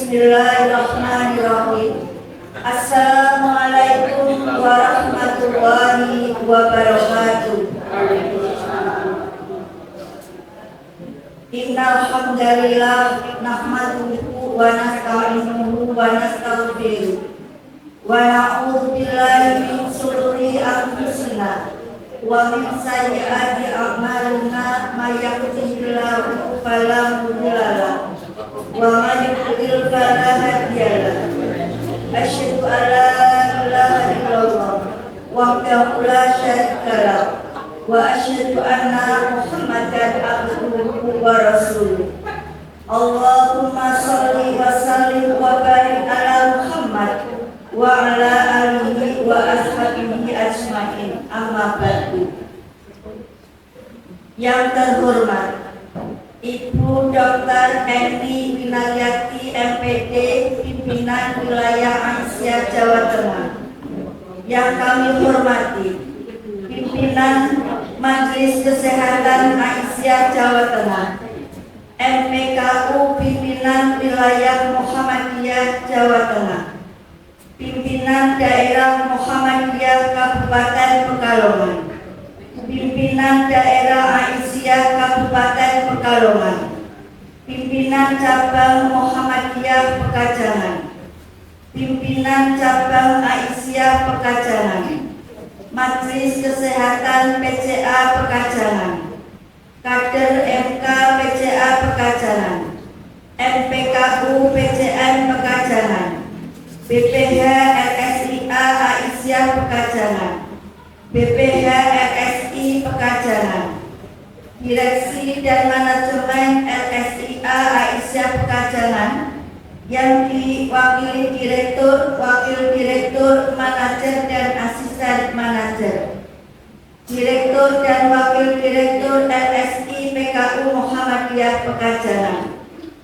Bismillahirrahmanirrahim. Assalamualaikum warahmatullahi wabarakatuh. Innal hamdalillah nahmaduhu wa nasta'inuhu wa nastaghfiruh wa na'udzu billahi min shururi anfusina wa min sayyiati a'malina may yahdihillahu fala mudilla lahu wa may yudlil fala hadiya lahu. Asyhadu an la ilaha illallah wahdahu la syarika lahu wa asyhadu anna Muhammadan abduhu wa rasuluh. Allahumma shalli wa sallim wa barik ala Muhammad wa ala alihi wa ashabihi ajmain. Amma ba'du. Yang terhormat Ibu Dr. Eni Winayati MPD, pimpinan wilayah Aisyah Jawa Tengah. Yang kami hormati pimpinan Majelis Kesehatan Aisyah Jawa Tengah, MPKU pimpinan wilayah Muhammadiyah Jawa Tengah, pimpinan daerah Muhammadiyah Kabupaten Pekalongan, pimpinan daerah Aisyah Kabupaten Pekalongan, pimpinan cabang Muhammadiyah Pekajangan, pimpinan cabang Aisyah Pekajangan, Majelis Kesehatan PCA Pekajangan, kader MK PCA Pekajangan, MPKU PCN Pekajangan, BPH RSIA Aisyah Pekajangan, BPH RSI Pekajangan, Direksi dan Manajemen RSIA Aisyah Pekajangan yang diwakili Direktur, Wakil Direktur, Manajer dan Asisten Manajer, Direktur dan Wakil Direktur RSI PKU Muhammadiyah Pekajangan,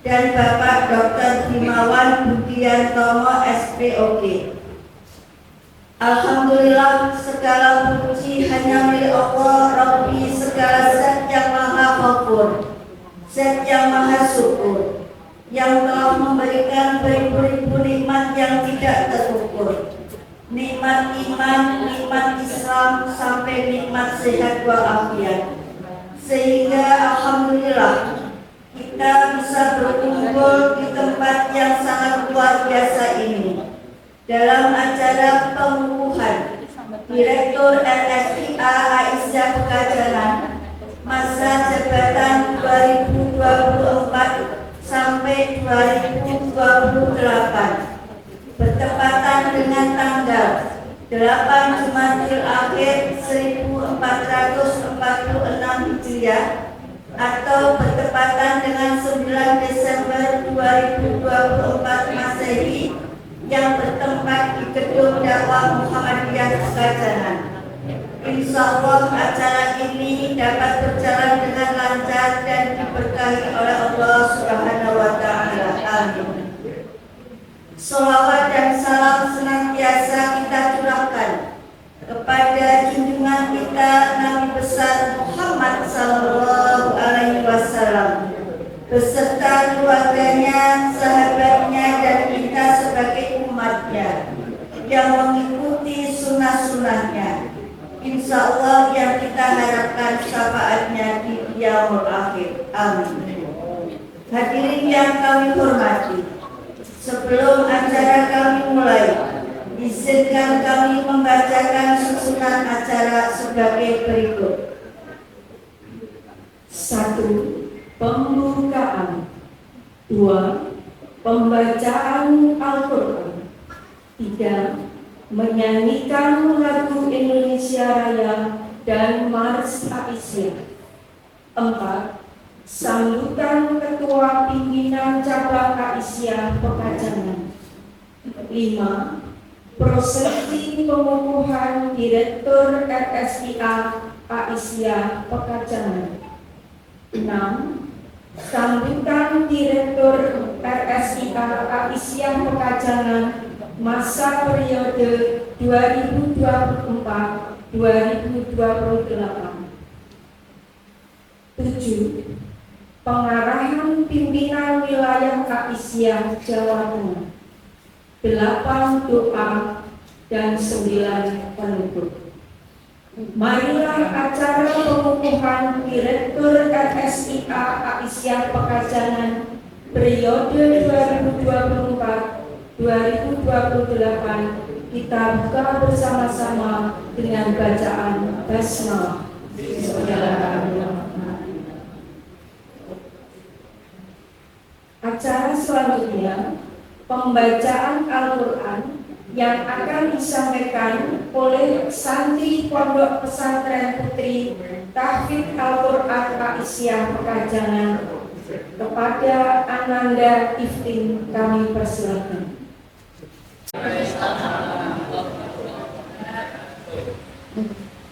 dan Bapak Dr. Himawan Budiantomo SPOG. Alhamdulillah, segala puji hanya milik Allah Rabbi, segala zat yang maha ghafur, zat yang maha syukur, yang telah memberikan beribu-ribu nikmat yang tidak terukur. Nikmat iman, nikmat Islam, sampai nikmat sehat walafiat. Sehingga alhamdulillah kita bisa berkumpul di tempat yang sangat luar biasa ini dalam acara pengukuhan Direktur RSIA Aisyah Pekajangan masa jabatan 2024 sampai 2028, bertepatan dengan tanggal 8 Jumadil Akhir 1446 Hijriah atau bertepatan dengan 9 Desember 2024 Masehi yang bertempat di Gedung Dakwah Muhammadiyah Pekajangan. Insya Allah acara ini dapat berjalan dengan lancar dan diberkahi oleh Allah Subhanahu wa Ta'ala. Amin. Sholawat dan salam senantiasa kita curahkan kepada junjungan kita Nabi besar Muhammad Sallallahu Alaihi Wasallam beserta keluarganya, sahabatnya, dan kita sebagai umatnya yang mengikuti sunnah-sunnahnya. Insya Allah yang kita harapkan syafaatnya di yaumul akhir. Amin. Hadirin yang kami hormati, sebelum acara kami mulai, izinkan kami membacakan susunan acara sebagai berikut. 1. Pembukaan. 2. Pembacaan Al-Quran. 3. Menyanyikan lagu Indonesia Raya dan Mars Aisyah. 4. Sambutan Ketua Pimpinan Cabang Aisyah Pekajangan. 5. Prosesi pengukuhan Direktur RSIA Aisyah Pekajangan. 6. Sambutan Direktur RSIA Aisyah Pekajangan masa periode 2024-2028. 7. pengarahan pimpinan wilayah Aisyah Jawa Tengah, 8 doa dan 9 penutup. Marilah acara pengukuhan Direktur RSIA Aisyah Pekajangan periode 2024-2028 kita buka bersama-sama dengan bacaan basmalah. Acara selanjutnya pembacaan Al-Quran yang akan disampaikan oleh santri Pondok Pesantren Putri Tahfidz Al-Quran Aisyah Pekajangan. Kepada Ananda Iftin kami persilakan.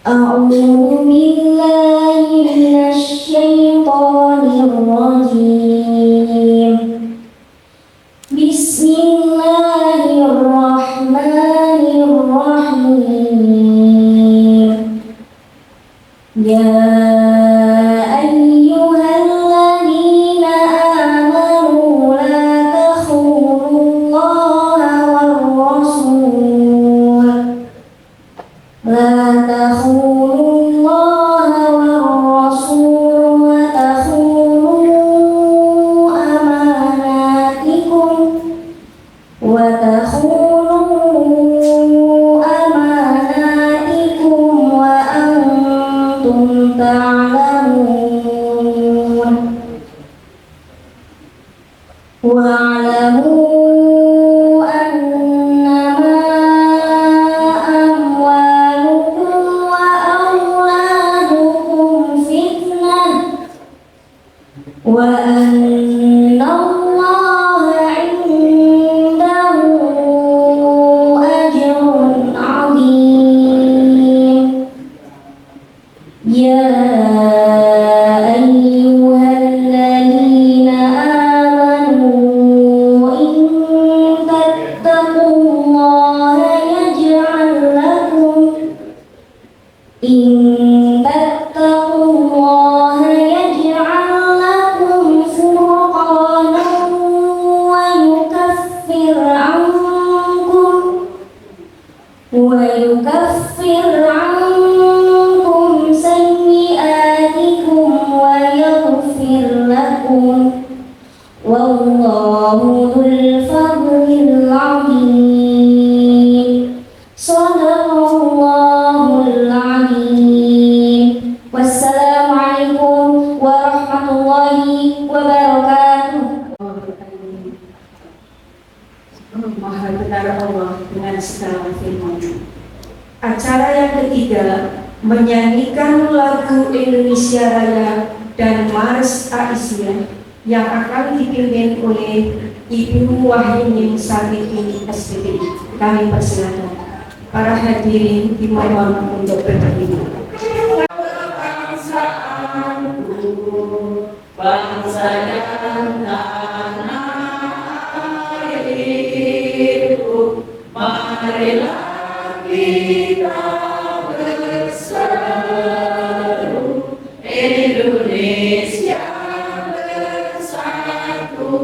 A'udzu billahi minasy syaithanir rajim. Bismillahirrahmanirrahim. Ya Acara yang ketiga menyanyikan lagu Indonesia Raya dan Mars Aisyah yang akan dipimpin oleh Ibu Wahyuning Sariti SPDI. Kami persilakan. Para hadirin dimohon untuk berdiri. Bangsa dan tanah airku, marilah kita berseru, Indonesia bersatu.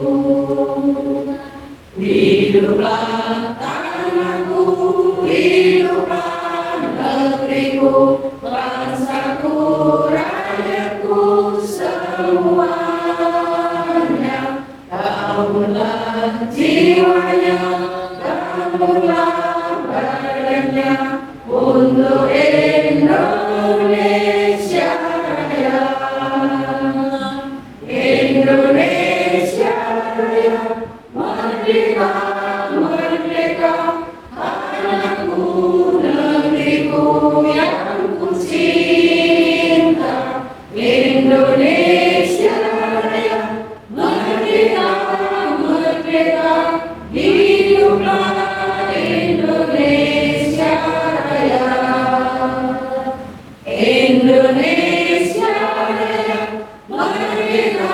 Hiduplah tanahku, hiduplah negeriku, bangsaku, rakyatku semuanya. Bangunlah jiwanya, bangunlah badannya untuk Indonesia Raya. Indonesia Raya, merdeka, merdeka, anakku, negeriku yang ku cinta. Indonesia Raya, merdeka, merdeka, hiduplah Indonesia Raya. Indonesia Raya, merdeka,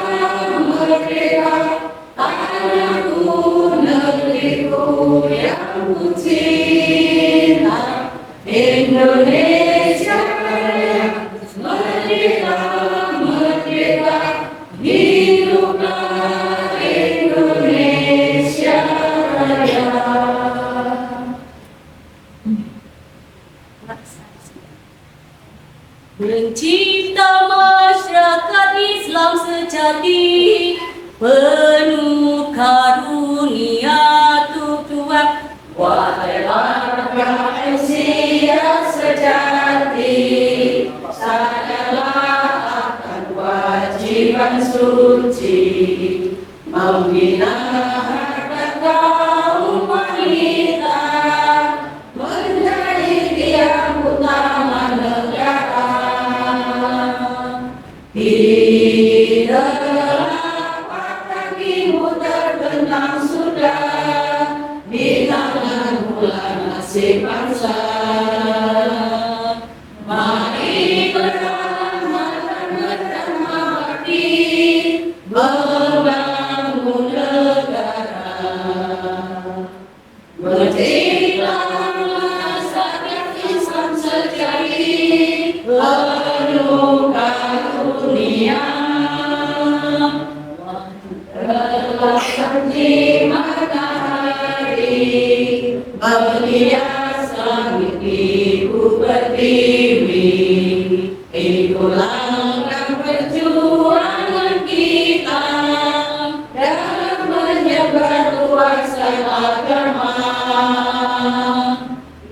merdeka, anakku, negeriku yang ku cinta. Indonesia Raya, merdeka, merdeka, Mencipta masyarakat Islam sejati, penuh karunia Tuhan. Wahailah manusia sejati, sadarlah akan kewajiban suci membina harkat kaum wanita menjadi tiang utama negara. Tidaklah kakimu terbentang sudah di tangan bulan nasib bangsa. Mari bersama-sama bakti membangun negara, menciptakan masyarakat Islam sejati, penuh karunia. Terlahir di matahari, berhias langit ibu pertiwi. Itulah langkah perjuangan kita dalam menyebar luaskan agama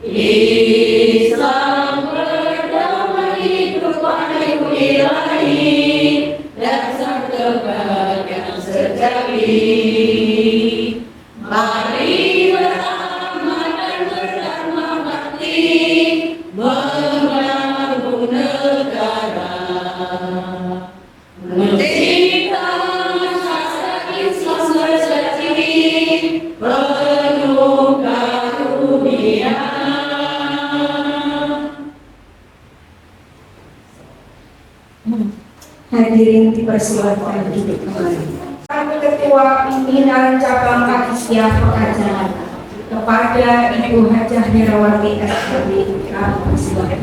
Islam. Berdamai hidup wahai ilahi, dasar kebahagiaan sejati. Mari bersama dan bersama bakti membangun negara, menciptakan masyarakat Islam sejati, penuh karunia. Hadirin dipersilakan duduk kembali. Ketua Pimpinan Cabang Aisyah Pekajangan kepada Ibu Hajah Herawati SPB, kami persilakan.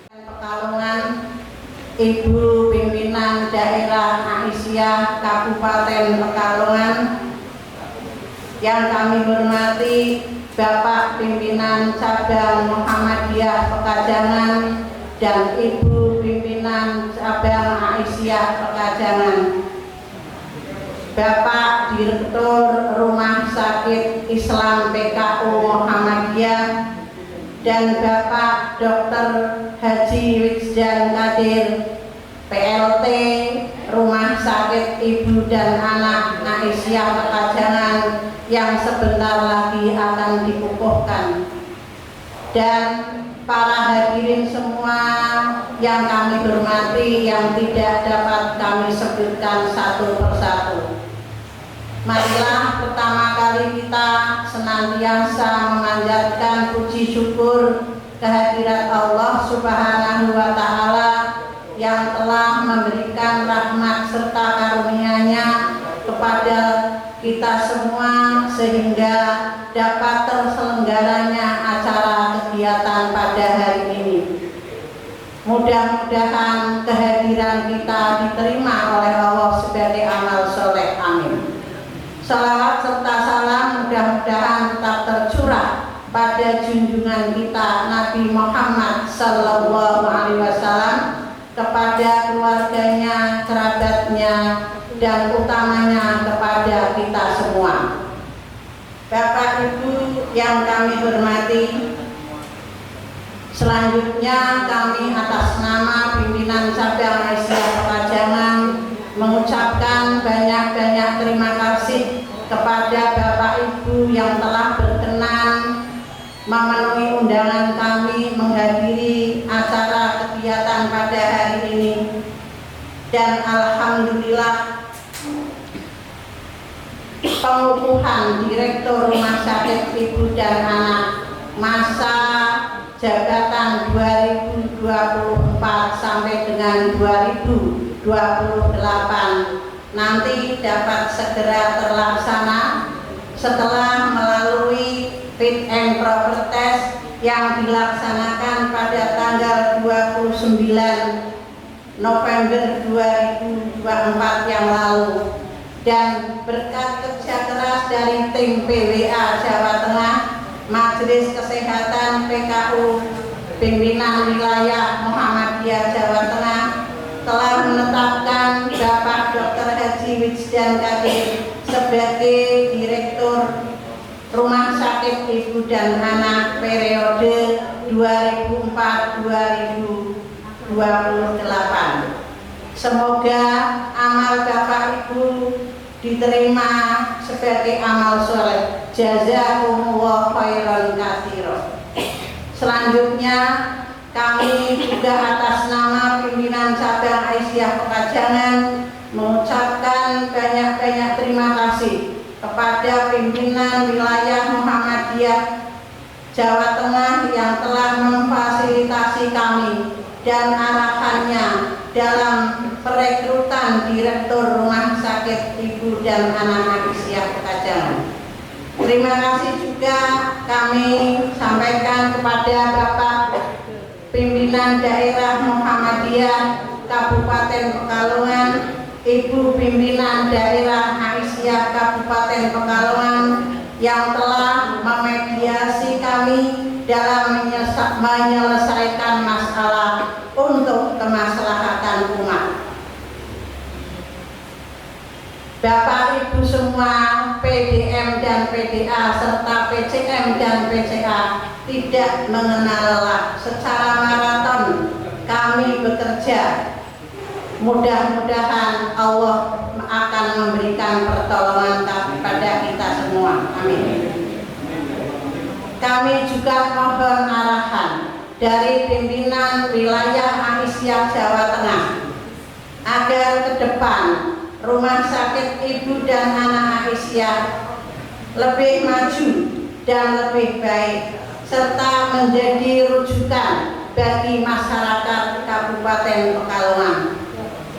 Pekalongan, Ibu Pimpinan Daerah Aisyah Kabupaten Pekalongan, yang kami hormati Bapak Pimpinan Cabang Muhammadiyah Pekajangan dan Ibu Pimpinan Cabang Aisyah Pekajangan, Bapak Direktur Rumah Sakit Islam PKU Muhammadiyah, dan Bapak Dr. Haji Wijdan Kadir, PLT Rumah Sakit Ibu dan Anak Aisyah Pekajangan yang sebentar lagi akan dikukuhkan, dan para hadirin semua yang kami hormati yang tidak dapat kami sebutkan satu persatu. Marilah pertama kali kita senantiasa memanjatkan puji syukur kehadirat Allah Subhanahu wa Ta'ala yang telah memberikan rahmat serta karunia-Nya kepada kita semua sehingga dapat terselenggaranya acara kegiatan pada hari ini. Mudah-mudahan kehadiran kita diterima oleh Allah sebagai amal soleh. Amin. Salawat serta salam mudah-mudahan tetap tercurah pada junjungan kita Nabi Muhammad Sallallahu Alaihi Wasallam, kepada keluarganya, kerabatnya, dan utamanya kepada kita semua. Bapak Ibu yang kami hormati, selanjutnya kami atas nama pimpinan Cabang Aisyah Pekajangan mengucapkan banyak-banyak terima kasih kepada Bapak Ibu yang telah berkenan memenuhi undangan kami menghadiri acara kegiatan pada hari ini. Dan alhamdulillah pengukuhan Direktur Rumah Sakit Ibu dan Anak masa jabatan 2024 sampai dengan 2028 nanti dapat segera terlaksana setelah melalui fit and proper test yang dilaksanakan pada tanggal 29 November 2024 yang lalu. Dan berkat kerja keras dari tim PWA Jawa Tengah, Majelis Kesehatan PKU Pimpinan Wilayah Muhammadiyah Jawa Tengah telah menetapkan Bapak Dr. Haji Wijdan Kadir sebagai Direktur Rumah Sakit Ibu dan Anak periode 2004-2028. Semoga amal Bapak Ibu diterima sebagai amal soleh. Jazakumullah khairan katsiran. Selanjutnya kami juga atas nama pimpinan cabang Aisyah Pekajangan mengucapkan banyak-banyak terima kasih kepada pimpinan wilayah Muhammadiyah Jawa Tengah yang telah memfasilitasi kami dan arahannya dalam perekrutan Direktur Rumah Sakit Ibu dan Anak Aisyah Pekajangan. Terima kasih juga kami sampaikan kepada Bapak Pimpinan Daerah Muhammadiyah Kabupaten Pekalongan, Ibu Pimpinan Daerah Aisyah Kabupaten Pekalongan yang telah memediasi kami dalam menyelesaikan masalah untuk kemaslahatan umat. Bapak Ibu semua, PDM dan PDA serta PCM dan PCA tidak mengenal lelah. Secara maraton kami bekerja. Mudah-mudahan Allah akan memberikan pertolongan kepada kita semua. Amin. Kami juga mohon arahan dari pimpinan wilayah Aisyah Jawa Tengah agar ke depan Rumah Sakit Ibu dan Anak Aisyah lebih maju dan lebih baik serta menjadi rujukan bagi masyarakat Kabupaten Pekalongan.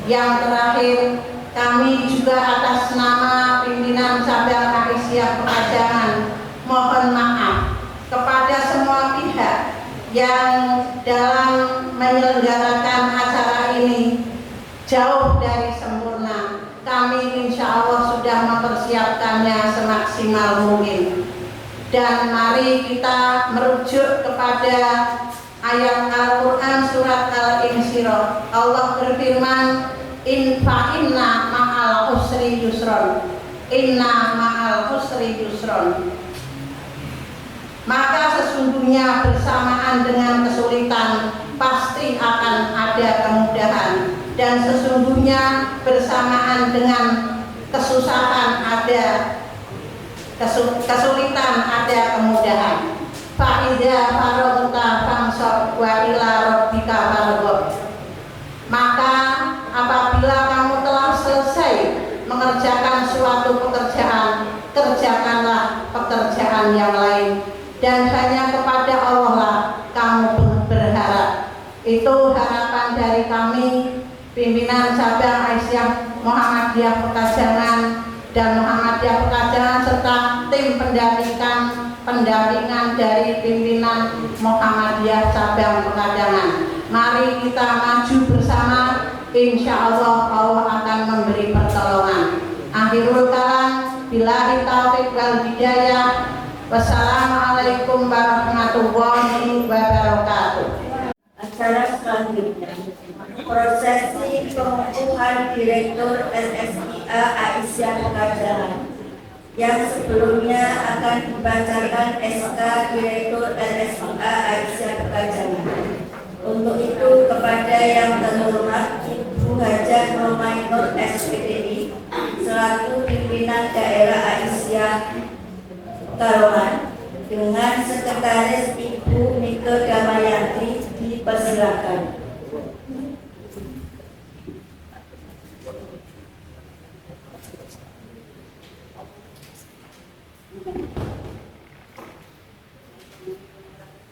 Yang terakhir, kami juga atas nama pimpinan cabang Aisyah Pekajangan mohon maaf kepada semua pihak yang dalam menyelenggarakan acara ini jauh dari sempurna. Kami insya Allah sudah mempersiapkannya semaksimal mungkin. Dan mari kita merujuk kepada ayat Al-Quran surat Al-Insyirah. Allah berfirman, inna ma'al usri yusron. Inna ma'al usri yusron. Maka sesungguhnya bersamaan dengan kesulitan pasti akan ada kemudahan, dan sesungguhnya bersamaan dengan kesusahan ada kesulitan ada kemudahan. Fa'idza faragta fansab wa ila rabbika farghab. Maka apabila kamu telah selesai mengerjakan suatu pekerjaan, kerjakanlah pekerjaan yang lain, dan hanya kepada Allah lah kamu berharap. Itu harapan dari kami pimpinan cabang Aisyah Muhammadiyah Pekajangan dan Muhammadiyah Pekajangan serta tim pendampingan dari pimpinan Muhammadiyah cabang Pekajangan. Mari kita maju bersama, insya Allah Allah akan memberi pertolongan. Akhirul kalam, billahi taufiq wal hidayah. Wassalamualaikum warahmatullahi wabarakatuh. Acara selanjutnya, prosesi pengukuhan Direktur LSIA Aisyah Pekajangan yang sebelumnya akan dibacakan SK Direktur LSIA Aisyah Pekajangan. Untuk itu kepada yang terhormat Ibu Hajah Romainur SPDI selaku pimpinan daerah Aisyah Pekalongan dengan Sekretaris Ibu Nike Damayanti dipersilakan.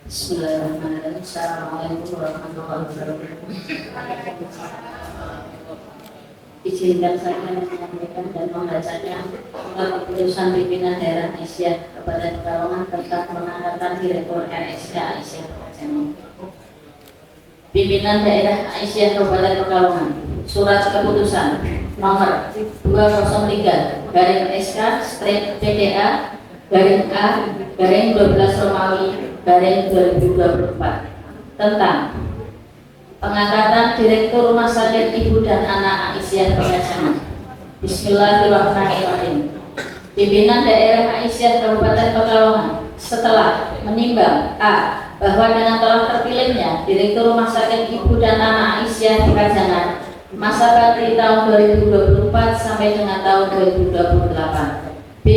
Bismillahirrahmanirrahim. Assalamualaikum warahmatullahi wabarakatuh. Izinkan saya menyampaikan dan membacanya keputusan pimpinan daerah Aisyah Kabupaten Pekalongan tentang pengangkatan Direktur RSK Aisyah Pekajangan. Pimpinan Daerah Aisyah Kabupaten Pekalongan. Surat keputusan nomor 203 garing SK strip PDA garing A garing 12 Romawi garing 2024 tentang pengangkatan Direktur Rumah Sakit Ibu dan Anak Aisyah Pengajangan. Bismillahirrahmanirrahim. Pimpinan Daerah Aisyah Kabupaten Pekalongan setelah menimbang A. bahwa dengan telah terpilihnya Direktur Rumah Sakit Ibu dan Anak Aisyah Pengajangan masa bakti tahun 2024 sampai dengan tahun 2028. B.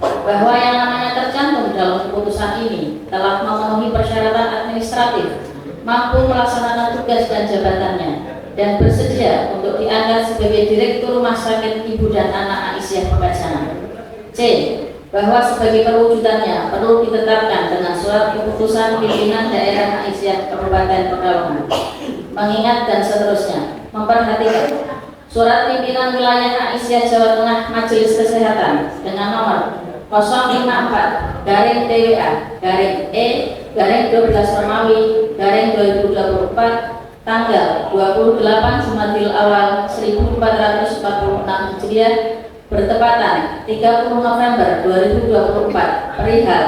bahwa yang namanya tercantum dalam keputusan ini telah memenuhi persyaratan administratif, mampu melaksanakan tugas dan jabatannya, dan bersedia untuk diangkat sebagai Direktur Rumah Sakit Ibu dan Anak Aisyah Pengajangan. C. bahwa sebagai perwujudannya perlu ditetapkan dengan surat keputusan pimpinan Daerah Aisyah Kabupaten Pekalongan. Mengingat dan seterusnya, memperhatikan surat pimpinan wilayah Aisyah Jawa Tengah Majelis Kesehatan dengan nomor 054 garing TWA garing E garing 12 Romawi garing 2024 tanggal 28 Jumadil Awal 1446 Hijriah bertepatan 30 November 2024 perihal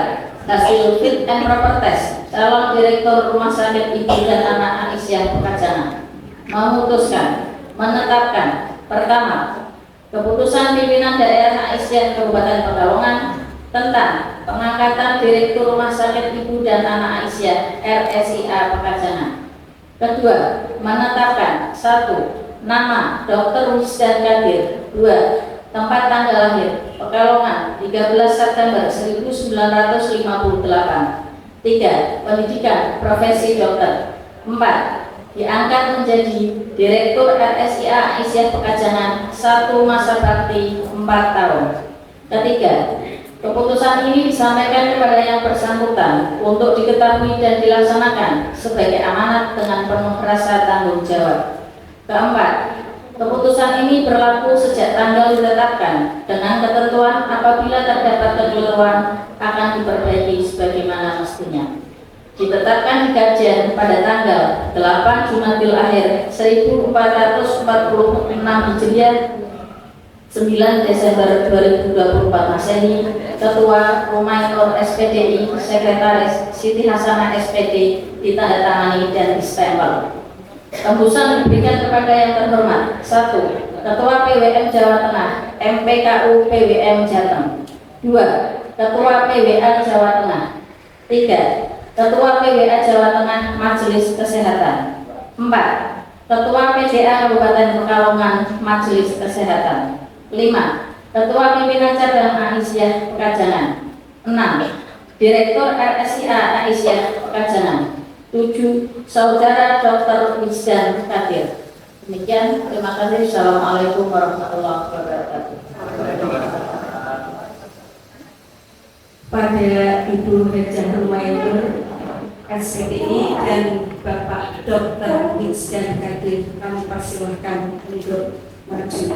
hasil fit and proper test calon Direktur Rumah Sakit Ibu dan Anak Aisyah Pengajangan memutuskan menetapkan pertama keputusan pimpinan Daerah Aisyah Kabupaten Pekalongan tentang pengangkatan Direktur Rumah Sakit Ibu dan Anak Aisyah RSIA Pengajangan. Kedua, menetapkan 1. Nama Dr. Wisdan Kadir. 2. Tempat tanggal lahir Pekalongan 13 September 1958. 3. Pendidikan profesi dokter. 4. Diangkat menjadi Direktur RSIA Aisyah Pengajangan 1 masa bakti 4 tahun. Ketiga, keputusan ini disampaikan kepada yang bersangkutan untuk diketahui dan dilaksanakan sebagai amanat dengan penuh rasa tanggung jawab. Keempat, keputusan ini berlaku sejak tanggal ditetapkan dengan ketentuan apabila terdapat kekeliruan akan diperbaiki sebagaimana mestinya. Ditetapkan di kajian pada tanggal 8 Jumadil Akhir 1446 Hijriah 9 Desember 2024 Masehi. Ketua Rumainur SPDI Sekretaris Siti Hasanah SPD ditandatangani dan distempel. Tembusan diberikan kepada yang terhormat. 1. Ketua PWM Jawa Tengah MPKU PWM Jateng. 2. Ketua PWA Jawa Tengah. 3. Ketua PWA Jawa Tengah Majelis Kesehatan. 4. Ketua PDA Kabupaten Pekalongan Majelis Kesehatan. 5. Ketua Pimpinan Cabang Aisyah Pengajangan. 6. Direktur RSIA Aisyah Pengajangan. 7. Saudara Dr. Wisdan Kadir. Demikian, terima kasih. Assalamualaikum warahmatullahi wabarakatuh. Pada Ibu Hajah Rumainur SPDI dan Bapak Dr. Wisdan Kadir, kami persilahkan untuk maju.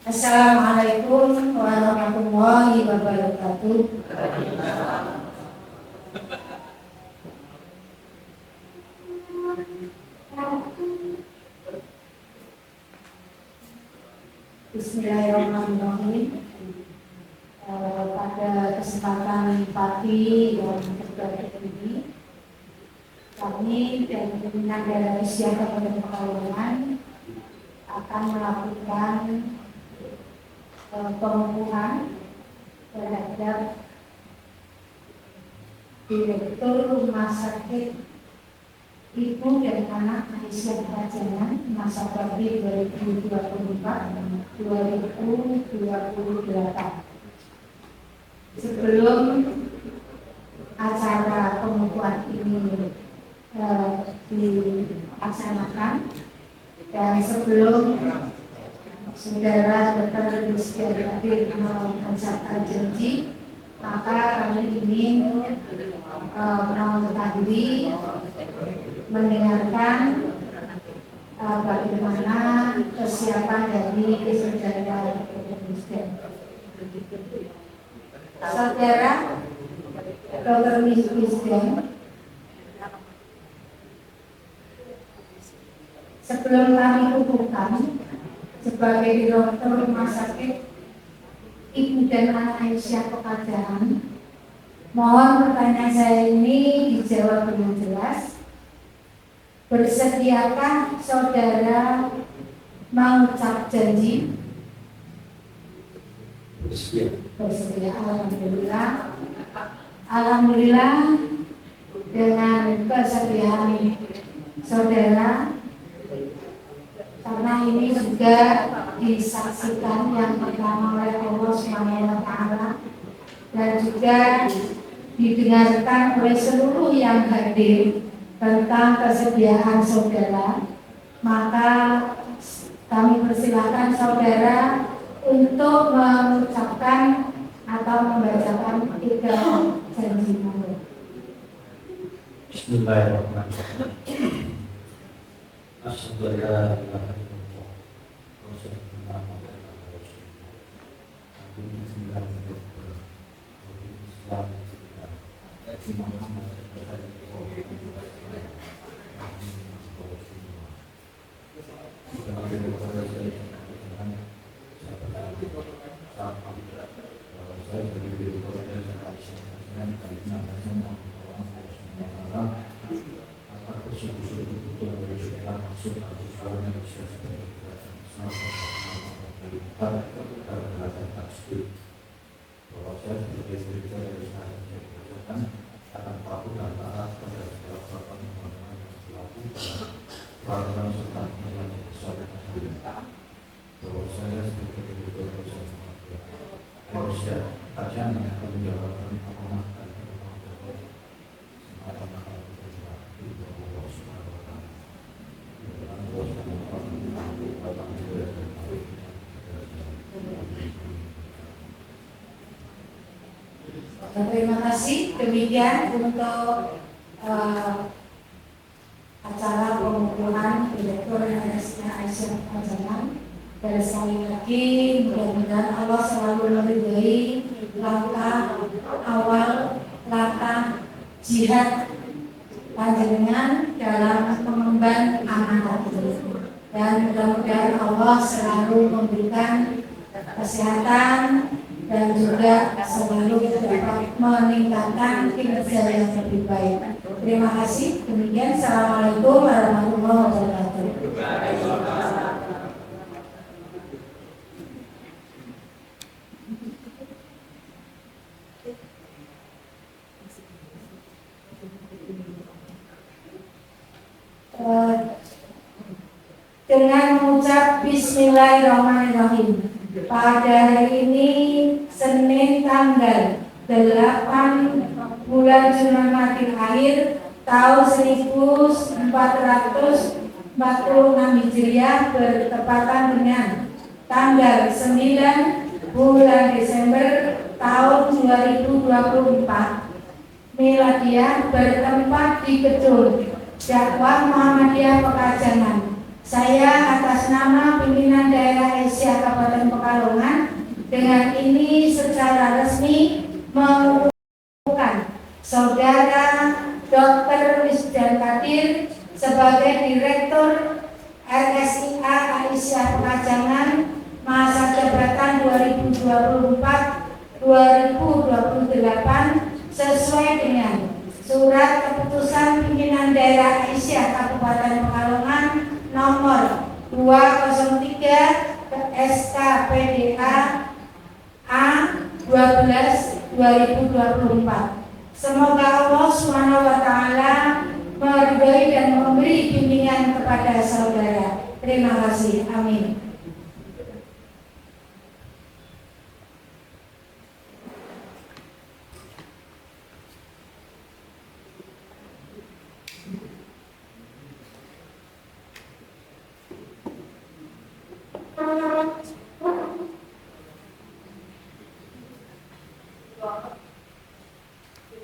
Assalamualaikum warahmatullahi wabarakatuh. Bismillahirrahmanirrahim. Pada kesempatan pagi yang berbahagia ini, kami dari pimpinan daerah Isya Kabupaten Pekalongan akan melakukan pengukuhan terhadap Direktur Rumah Sakit Ibu dan Anak Aisyah Pajangan masa bakti 2024-2028. Sebelum acara pengukuhan ini dilaksanakan dan sebelum Saudara Dr. Rizky Hadir mengucapkan janji, maka kami ingin mengetahui mendengarkan bagaimana kesiapan dari Saudara Dr. Saudara Dr. Rizky, sebelum kami kukuhkan sebagai Direktur Rumah Sakit Ibu dan Anak Aisyah Pekalongan, mohon pertanyaan saya ini dijawab dengan jelas. Bersediakah saudara mengucap janji? Bersedia. Alhamdulillah. Alhamdulillah, dengan kesediaan saudara, karena ini juga disaksikan yang pertama oleh Allah Subhanahu wa Ta'ala dan juga didengarkan oleh seluruh yang hadir tentang kesediaan saudara, maka kami persilakan saudara untuk mengucapkan atau membacakan 3 janji. Bismillahirrahmanirrahim. Terima kasih. Demikian untuk acara pengukuhan Direktur Aisyah Pajangan. Dan sekali lagi mudah-mudahan Allah selalu meridhai langkah awal, langkah jihad panjenengan dalam mengemban amanat ini. Dan mudah-mudahan Allah selalu memberikan kesehatan dan juga selalu dapat meningkatkan kinerja yang lebih baik. Terima kasih. Demikian. Assalamualaikum warahmatullahi wabarakatuh. Dengan mengucap Bismillahirrahmanirrahim, pada hari ini Senin tanggal 8 bulan Jumadil Akhir tahun 1446 Hijriah bertepatan dengan tanggal 9 bulan Desember tahun 2024 Miladiah bertempat di Gedung Dakwah Muhammadiyah Pekalongan. Saya atas nama pimpinan daerah Aisyah Kabupaten Pekalongan dengan ini secara resmi mengukuhkan Saudara Dr. Rizky Hadir sebagai Direktur RSIA Aisyah Pekalongan masa jabatan 2024-2028 sesuai dengan Surat Keputusan Pimpinan Daerah Aisyah Kabupaten Pekalongan nomor 203 SKPDA A 12 2024. Semoga Allah SWT meridhoi dan memberi bimbingan kepada saudara. Terima kasih. Amin.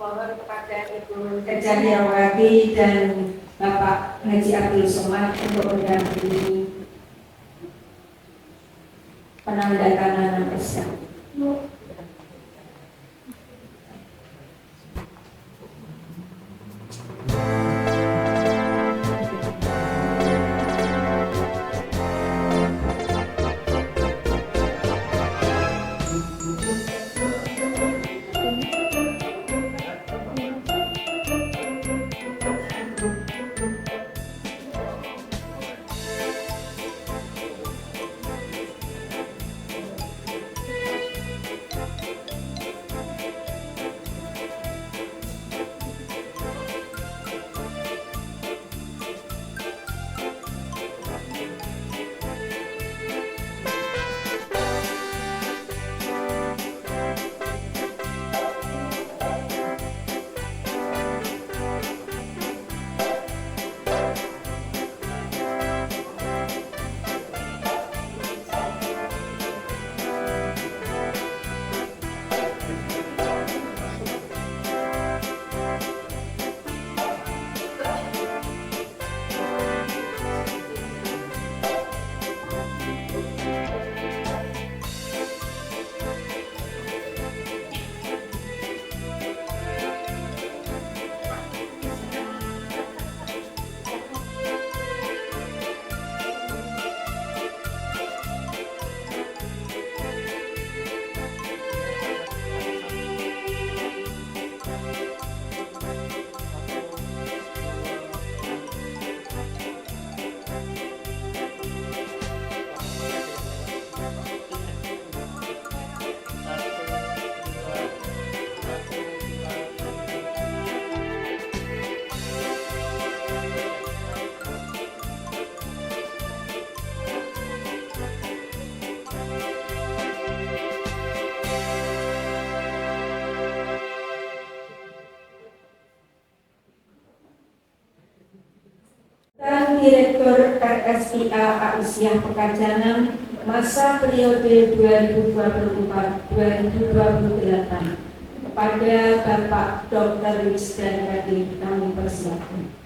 Mohon kepada Ibu Kejadiawati dan Bapak Haji Abdul Somad untuk mendampingi penandatanganan SK. Direktur RSIA Aisyah Pekajangan masa periode 2024-2028 kepada Bapak Dr. Wisdan Radin kami persilakan.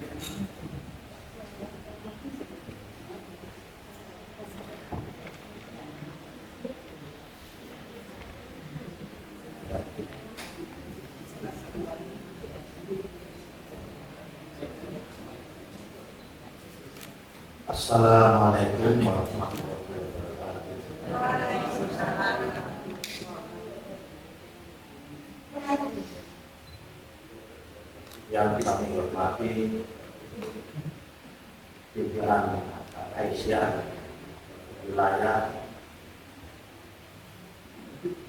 Assalamualaikum warahmatullahi wabarakatuh. Yang kami hormati pimpinan Aisyah wilayah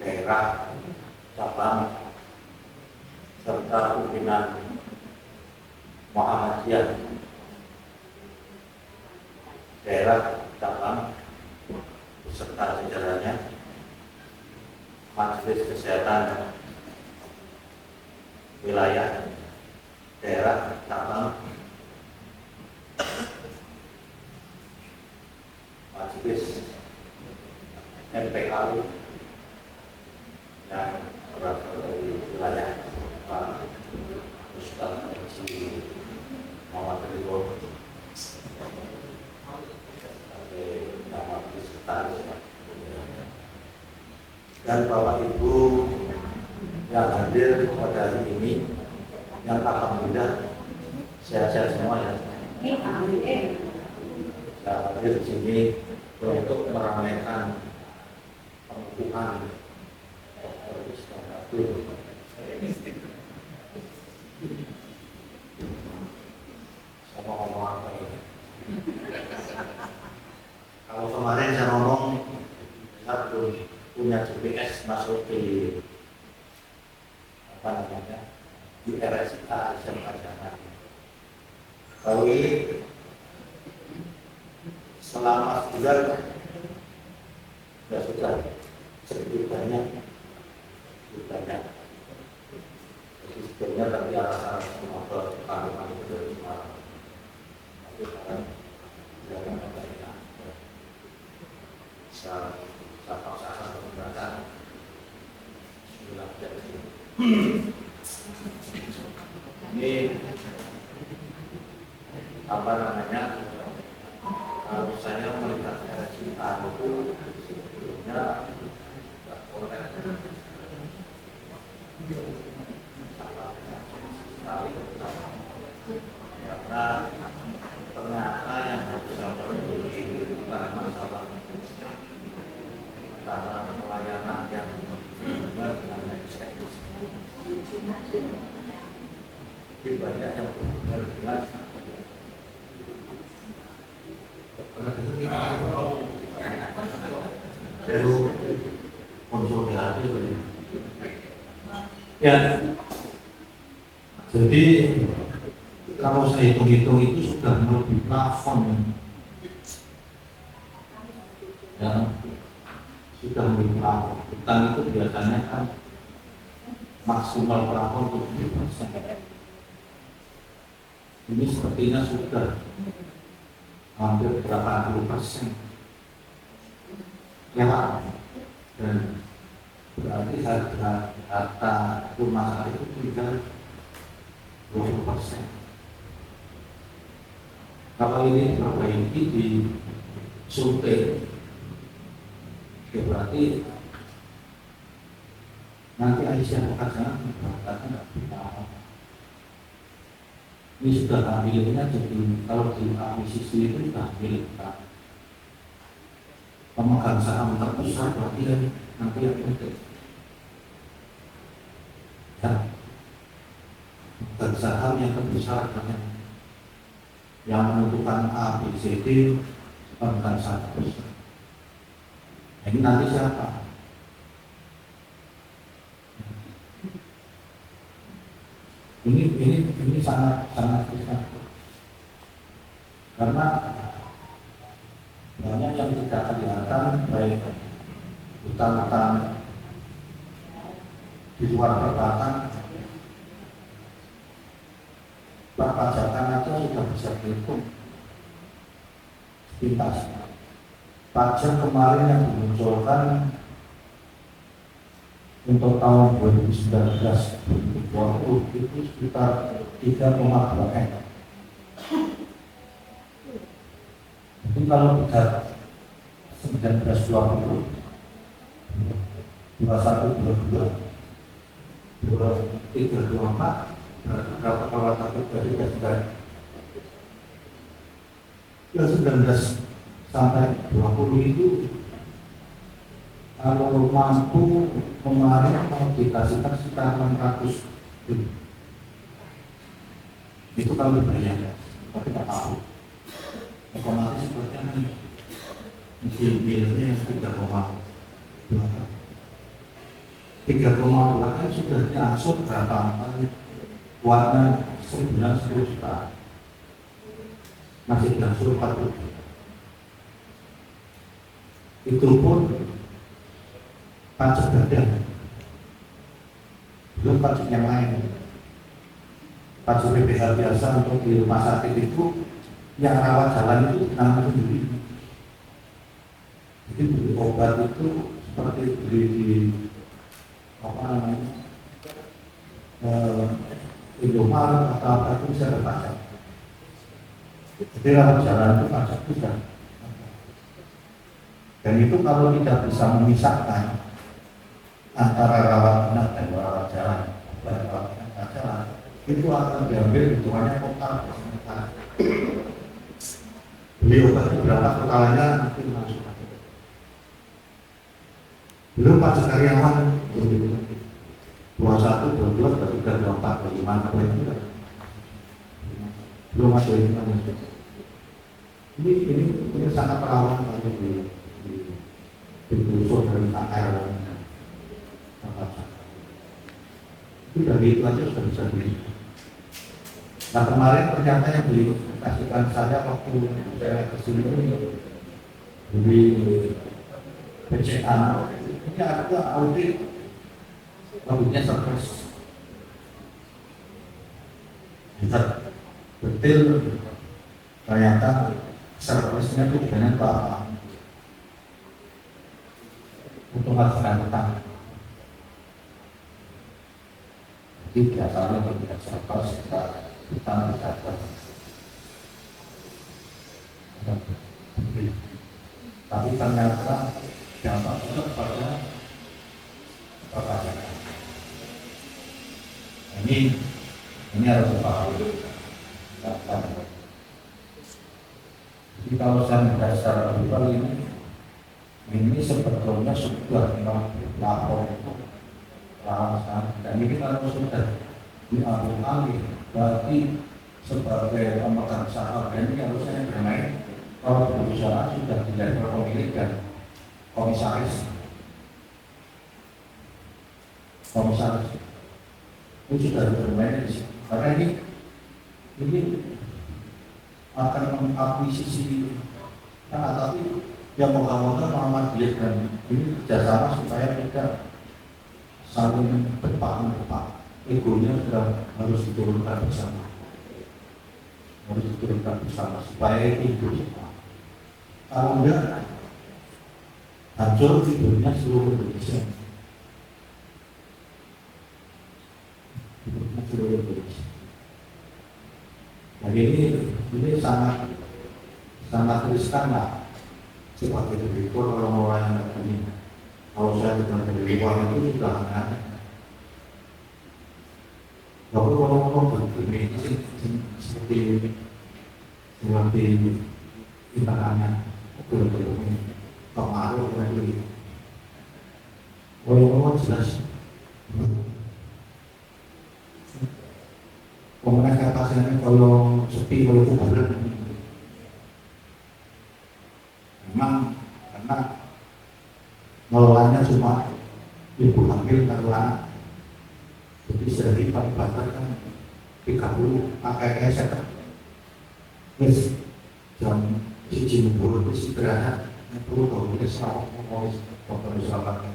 daerah cabang serta pimpinan Muhammadiyah daerah cabang beserta jajarannya, Majelis Kesehatan wilayah daerah cabang, Majelis MPKU yang berasal dari wilayah Pak Ustaz Haji Muhammad Ridho dan Bapak Ibu yang hadir pada hari ini, yang alhamdulillah sehat-sehat semua ya. Saya hadir di sini untuk meramaikan pengukuhan Dr. Wisdan Radin di RSA Asian Pajangan. Kalau ini selama sebulan sudah sedikit banyak. Jadi sebenarnya tapi alasan motor Parlemen itu dari Semarang. Tapi sekarang jangan banyak. Saya paksakan pemberantasan. Ini apa namanya? Kalau saya melihat RSIA itu sebetulnya tidak boleh karena ternyata yang harus diperbaiki bukan masalah pelayanan yang benar dengan teknis, tapi banyak yang benar jelas. Baru konsolidasi ya. Jadi kalau saya hitung-hitung itu sudah melebihi plafon ya, sudah melebihi plafon. Utang itu biasanya kan maksimal plafon 70%. Ini sepertinya sudah hampir berapa puluh persen ya, dan berarti harta rumah sakit itu tinggal 20%. Kalau ini diperbaiki di survei, ya berarti nanti Aisyah akan berangkatnya nggak bisa. Ini sudah tak miliknya, jadi kalau di akuisisi itu sudah milik kita. Pemegang saham terbesar berarti nanti yang penting. Ya, pemegang saham yang terbesar yang menentukan A, B, C, D, pemegang saham terbesar. Ini nanti siapa? Ini sangat riskan karena banyak yang tidak kelihatan, baik utang-utang di luar perbankan, perpajakan aja sudah bisa dihitung pintas. Pajak kemarin yang dimunculkan untuk tahun 2019-2020 itu sekitar 3,2 M. Jadi kalau kita 1920, 2122, 2324, berapa kalau satu dari 19 sampai 20 itu kalau mampu kemarin mau dikasihkan sekitar 600 ribu. Itu kalau dibayar, tapi tak tahu. Otomatis sepertinya bilnya yang 3,2 kan sudah diangsur berapa kali kuatnya sebulan 10 juta, masih diangsur 40 juta. Itu pun pajak badan, belum pajak yang lain. Pajak BPH biasa untuk di rumah sakit itu yang rawat jalan itu nanggung sendiri. Jadi beli obat itu seperti beli di apa namanya Indomaret atau apa itu bisa berpajak. Jadi rawat jalan itu pajak bisa. Dan itu kalau tidak bisa memisahkan antara rawat inap dan rawat jalan, itu akan diambil hitungannya total. Beli obat itu berapa totalnya nanti masuk. Belum pajak karyawan 21, 22, 23, 24, 25, 26. Belum masuk ini sangat rawan kalau di usul dari KR. Itu dari itu aja sudah bisa beli. Nah kemarin ternyata yang dikasihkan saya waktu saya kesini beli PCA ini ada auditnya surprise. Bisa detail ternyata surprise-nya itu dengan apa? Untuk melakukan utang. Jadi biasanya tidak surprise kita bisa. Tapi ternyata dampaknya pada perpajakan. Ini harus dipahami. Jadi kalau saya melihat secara global ini sebetulnya sudah lapor dan ini kalau sudah diambil berarti sebagai pemegang saham ini harusnya bermain kalau perusahaan sudah di level pemilik dan komisaris itu sudah bermain di sini karena ini akan mengakuisisi tapi yang moga-moga Muhammadiyah dan ini kerjasama supaya tidak saling berpaham egonya sudah harus diturunkan bersama supaya hidup. Kalau enggak hancur hidupnya seluruh Indonesia. Jadi ini sangat riskan lah seperti itu kalau melayani ini. Kalau saya dengan dari luar itu sudah aneh. Kalau begini seperti tindakannya betul-betul pengaruh lagi. Kalau jelas pemenang kapasitasnya kalau sepi kalau itu berat. Memang karena ngelolanya cuma ibu hamil karena jadi sehari paling batas kan 30 pakai saya terus jam siji minggu itu istirahat perlu kalau kita selalu selamatkan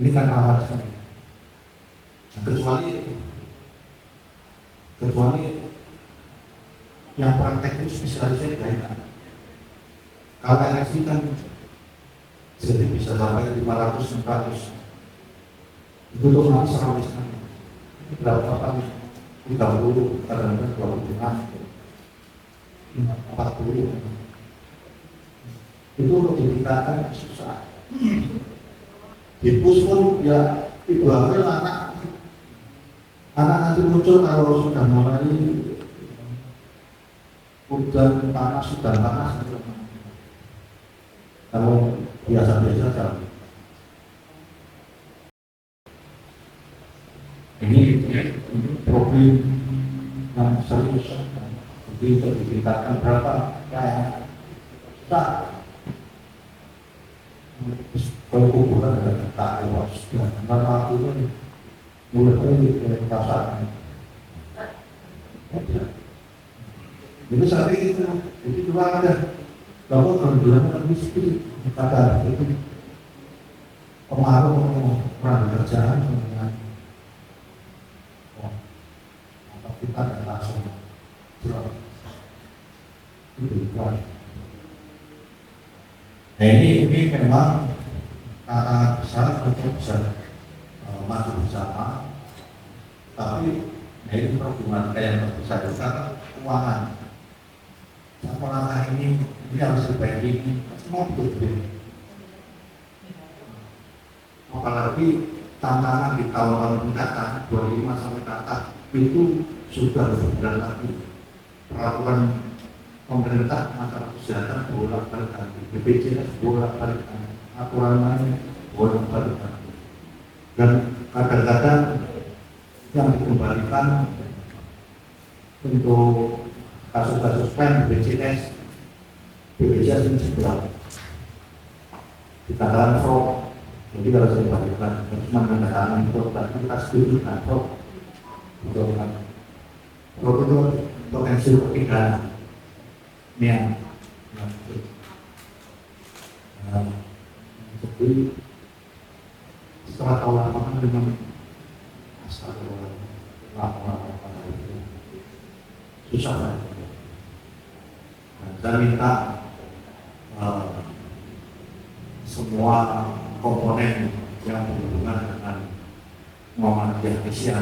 ini kan awal sekali. Kecuali yang praktek itu spesialisnya baik. Kalau eleksi kan jadi bisa sampai 500-400 itu tuh nanti sama sekali berapa kali 30 kadang-kadang 25 40 itu dikatakan susah. Di pus pun ya ibu hamil anak nanti muncul kalau sudah mulai hujan panas kalau biasa-biasa saja. Ini problem yang serius. Jadi untuk ditingkatkan berapa kayak tak kalau kuburan ada tak luas dan nama itu mulai dari pasar. Jadi saat itu cuma ada bahwa kalau bilang miskin kata itu pengaruh orang kerjaan dengan kita dan langsung itu kuat. Nah ini memang karena besar untuk bisa maju bersama, tapi ini perhubungan kayak besar karena keuangan. Langkah ini harus diperbaiki semua betul. Apalagi tantangan di tahun-tahun mendatang 25 sampai ke atas itu sudah berbeda lagi. Peraturan pemerintah masalah kesehatan bolak-balik ganti, BPJS bolak-balik ganti, aturan lain bolak-balik ganti. Dan kadang-kadang yang dikembalikan untuk kasus-kasus BPJS ini sebelah dikatakan fraud Jadi kalau saya bagikan cuma menandatangani kontrak kita setuju atau kan itu potensi perpindahan ini yang jadi setelah tahu lapangan dengan lapangan itu susah lah. Saya minta semua komponen yang berhubungan dengan Muhammadiyah Indonesia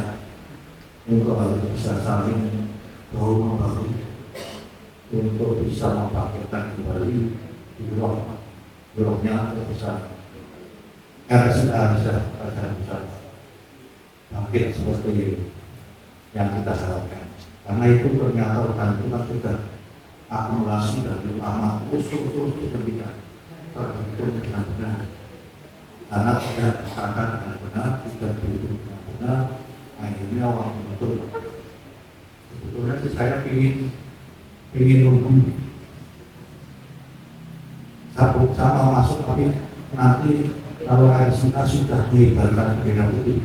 untuk bisa saling bahu-membahu untuk bisa membangkitkan kembali bloknya besar RSA bisa bangkit seperti yang kita harapkan. Karena itu ternyata kan sudah akumulasi dari lama terus berbeda terbentuk dengan benar. Karena tidak akan dengan benar, tidak berhitung dengan benar, akhirnya orang betul. Sebetulnya sih saya ingin nunggu satu sama masuk, tapi nanti kalau RSA sudah diibarkan bendera putih,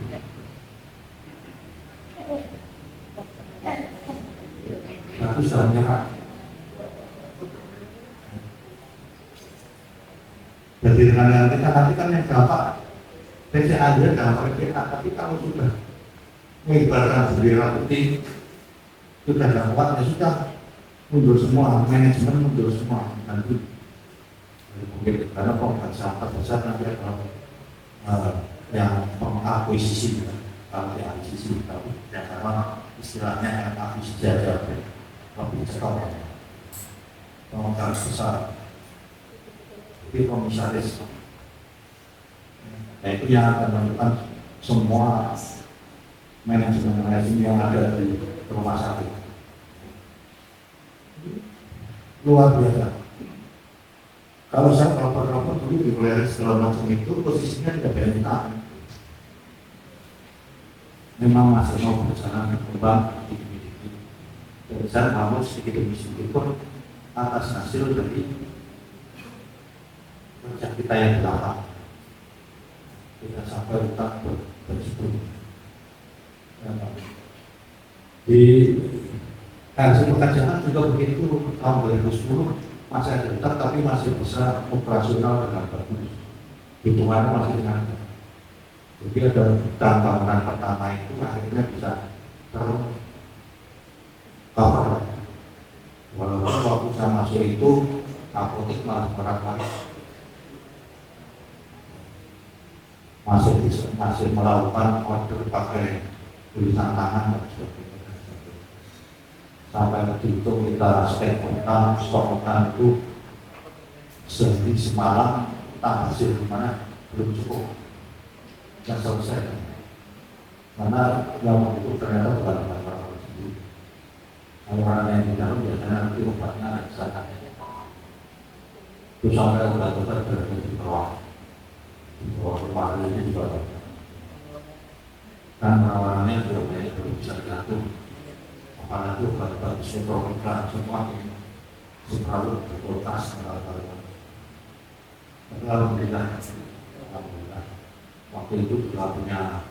berarti sudah menyerah. Jadi dengan yang kita nanti kan yang gampang TCA aja gampang kita, tapi kalau sudah mengibarkan bendera putih sudah dapat, ya sudah mundur semua, manajemen mundur semua nanti. Mungkin karena pembahasan besar nanti kalau yang mengakuisisi, kalau yang akuisisi tapi yang sama istilahnya yang akuisisi aja lebih cepat. Pembahasan besar itu komisaris. Nah itu yang akan menentukan semua manajemen yang ada di rumah sakit. Luar biasa. Kalau saya kelapa-kelapa dulu di wilayah segala macam itu posisinya tidak benar. Memang masih mau berjalan berkembang dikit-dikit. Dan saya mau sedikit demi sedikit pun atas hasil dari kerja kita yang di belakang. Kita sampai letak bersebut. Di hasil pekerjaan juga begitu tahun 2010 masih ada tetap, tapi masih bisa operasional dengan bagus. Hitungannya masih dengan bagus. Jadi ada tantangan pertama itu akhirnya bisa tercover. Walaupun waktu saya masuk itu apotek malah berat lagi. Masih melakukan order pakai tulisan tangan dan sebagainya. Sampai waktu itu kita stok otan itu sehari semalam, tak hasil gimana belum cukup, yang selesai. Karena yang itu ternyata bukan orang sendiri. Orang yang di dalam biasanya nanti obatnya kesana. Itu sampai obat-obat berada di bawah rumah ini juga. Dan orang-orangnya juga banyak belum bisa diatur. Apalagi obat-obat psikotropika semua ini selalu berkualitas. Alhamdulillah, waktu itu juga punya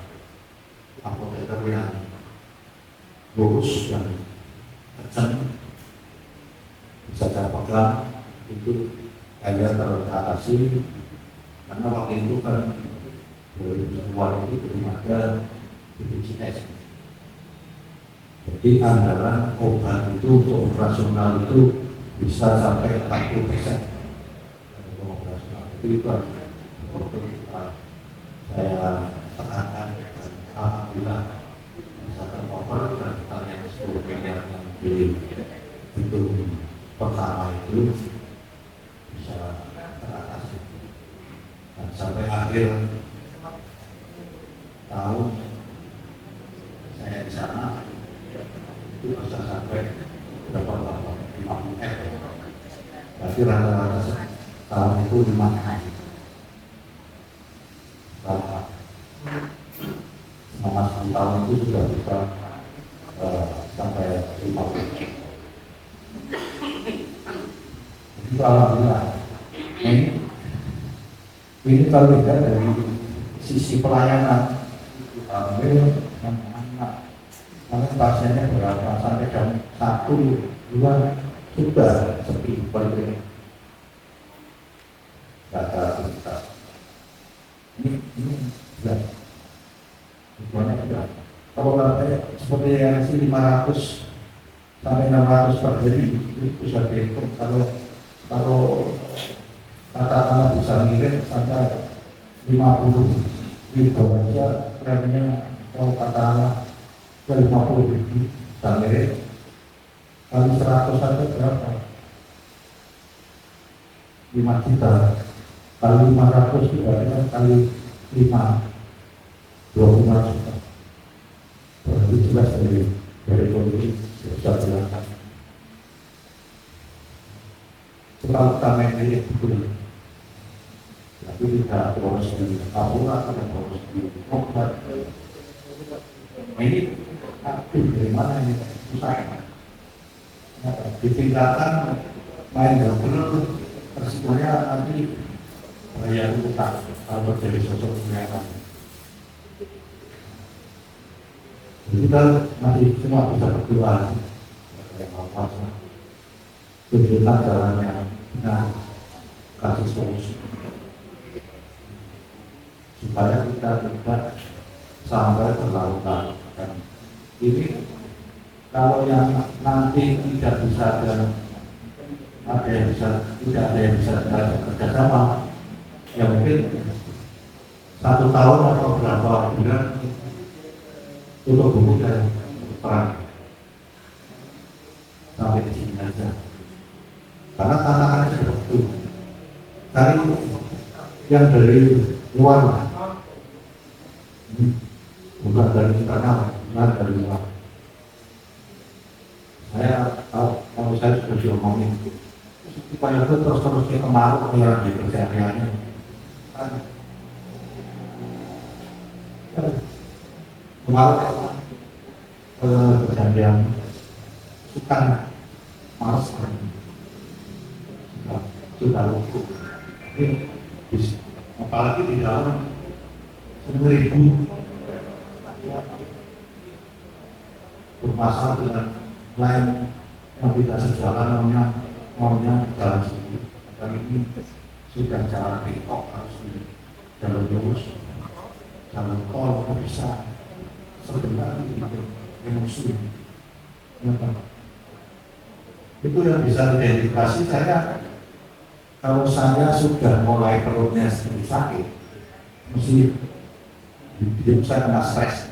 apoteker yang lurus dan kencang, bisa saya pegang itu agar teratasi. Karena waktu itu kan 2010 itu belum ada BPJS. Jadi anggaran obat itu untuk operasional itu bisa sampai 40%. Operasional itu saya tekankan, alhamdulillah bisa tercover dan yang 10 miliar yang itu pertama itu bisa teratasi. Dan sampai akhir tahun saya di sana itu bisa sampai berapa 50 M. Berarti rata-rata tahun itu 5 M. Selama 10 tahun itu sudah bisa sampai 50 M. Itu alhamdulillah. Ini kalau tidak dari sisi pelayanan ibu hamil dan anak, karena pasiennya berapa sampai jam 1, 2 sudah sepi poliklinik. Data kita ini sudah tujuannya sudah. Kalau seperti yang sih 500 sampai 600 per hari itu bisa dihitung. Kalau katakanlah bisa ngirim sampai 50 ribu aja preminya, kalau katakanlah 50 ribu bisa ngirim kali 100 saja berapa? 5 juta kali 500 juga kali 5 25 juta. Berarti jelas dari kondisi bisa dilakukan. Selalu kami ini betul, tapi tidak harus di Papua, tidak harus di Obat. Ini aktif dari mana ini? Susah. Ditingkatkan main double, resikonya nanti bayar utang kalau terjadi sosok kesehatan. Kita masih semua bisa berdoa, tunjukkan jalannya, nah kasih solusi supaya kita tidak sampai terlalu. Ini kalau yang nanti tidak bisa ada yang bisa, tidak ada yang bisa kerjasama, ya mungkin 1 tahun atau berapa bulan tutup buku dan perang sampai di sini aja, karena tantangannya sudah betul. Cari yang dari luar, bukan dari internal, bukan dari luar. Kalau saya sudah diomongin supaya itu terus-terusnya kemaruh yang di kerjaannya kemaruh kejadian suka males sudah lucu. Ini apalagi di dalam 1000 bermasalah dengan lain yang tidak sejalan, maunya jalan sendiri. Dan ini sudah jalan TikTok, harus di jalan lurus, jalan tol bisa sebenarnya emosi. Itu yang bisa identifikasi saya. Kalau saya sudah mulai perutnya sedikit sakit, mesti hidup saya kena stres.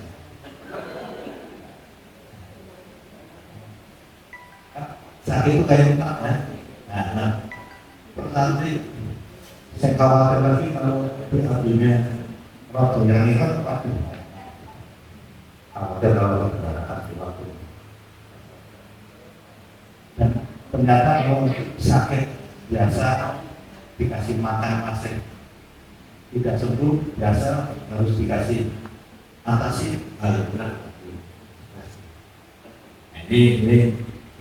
Sakit itu kayak muka ya. Nah, nanti saya khawatir lagi kalau BAB-nya waktu yang ini kan pasti ada kalau berangkat di waktu. Dan ternyata kalau sakit biasa dikasih makan masih tidak sembuh, biasa harus dikasih atasi hal berat.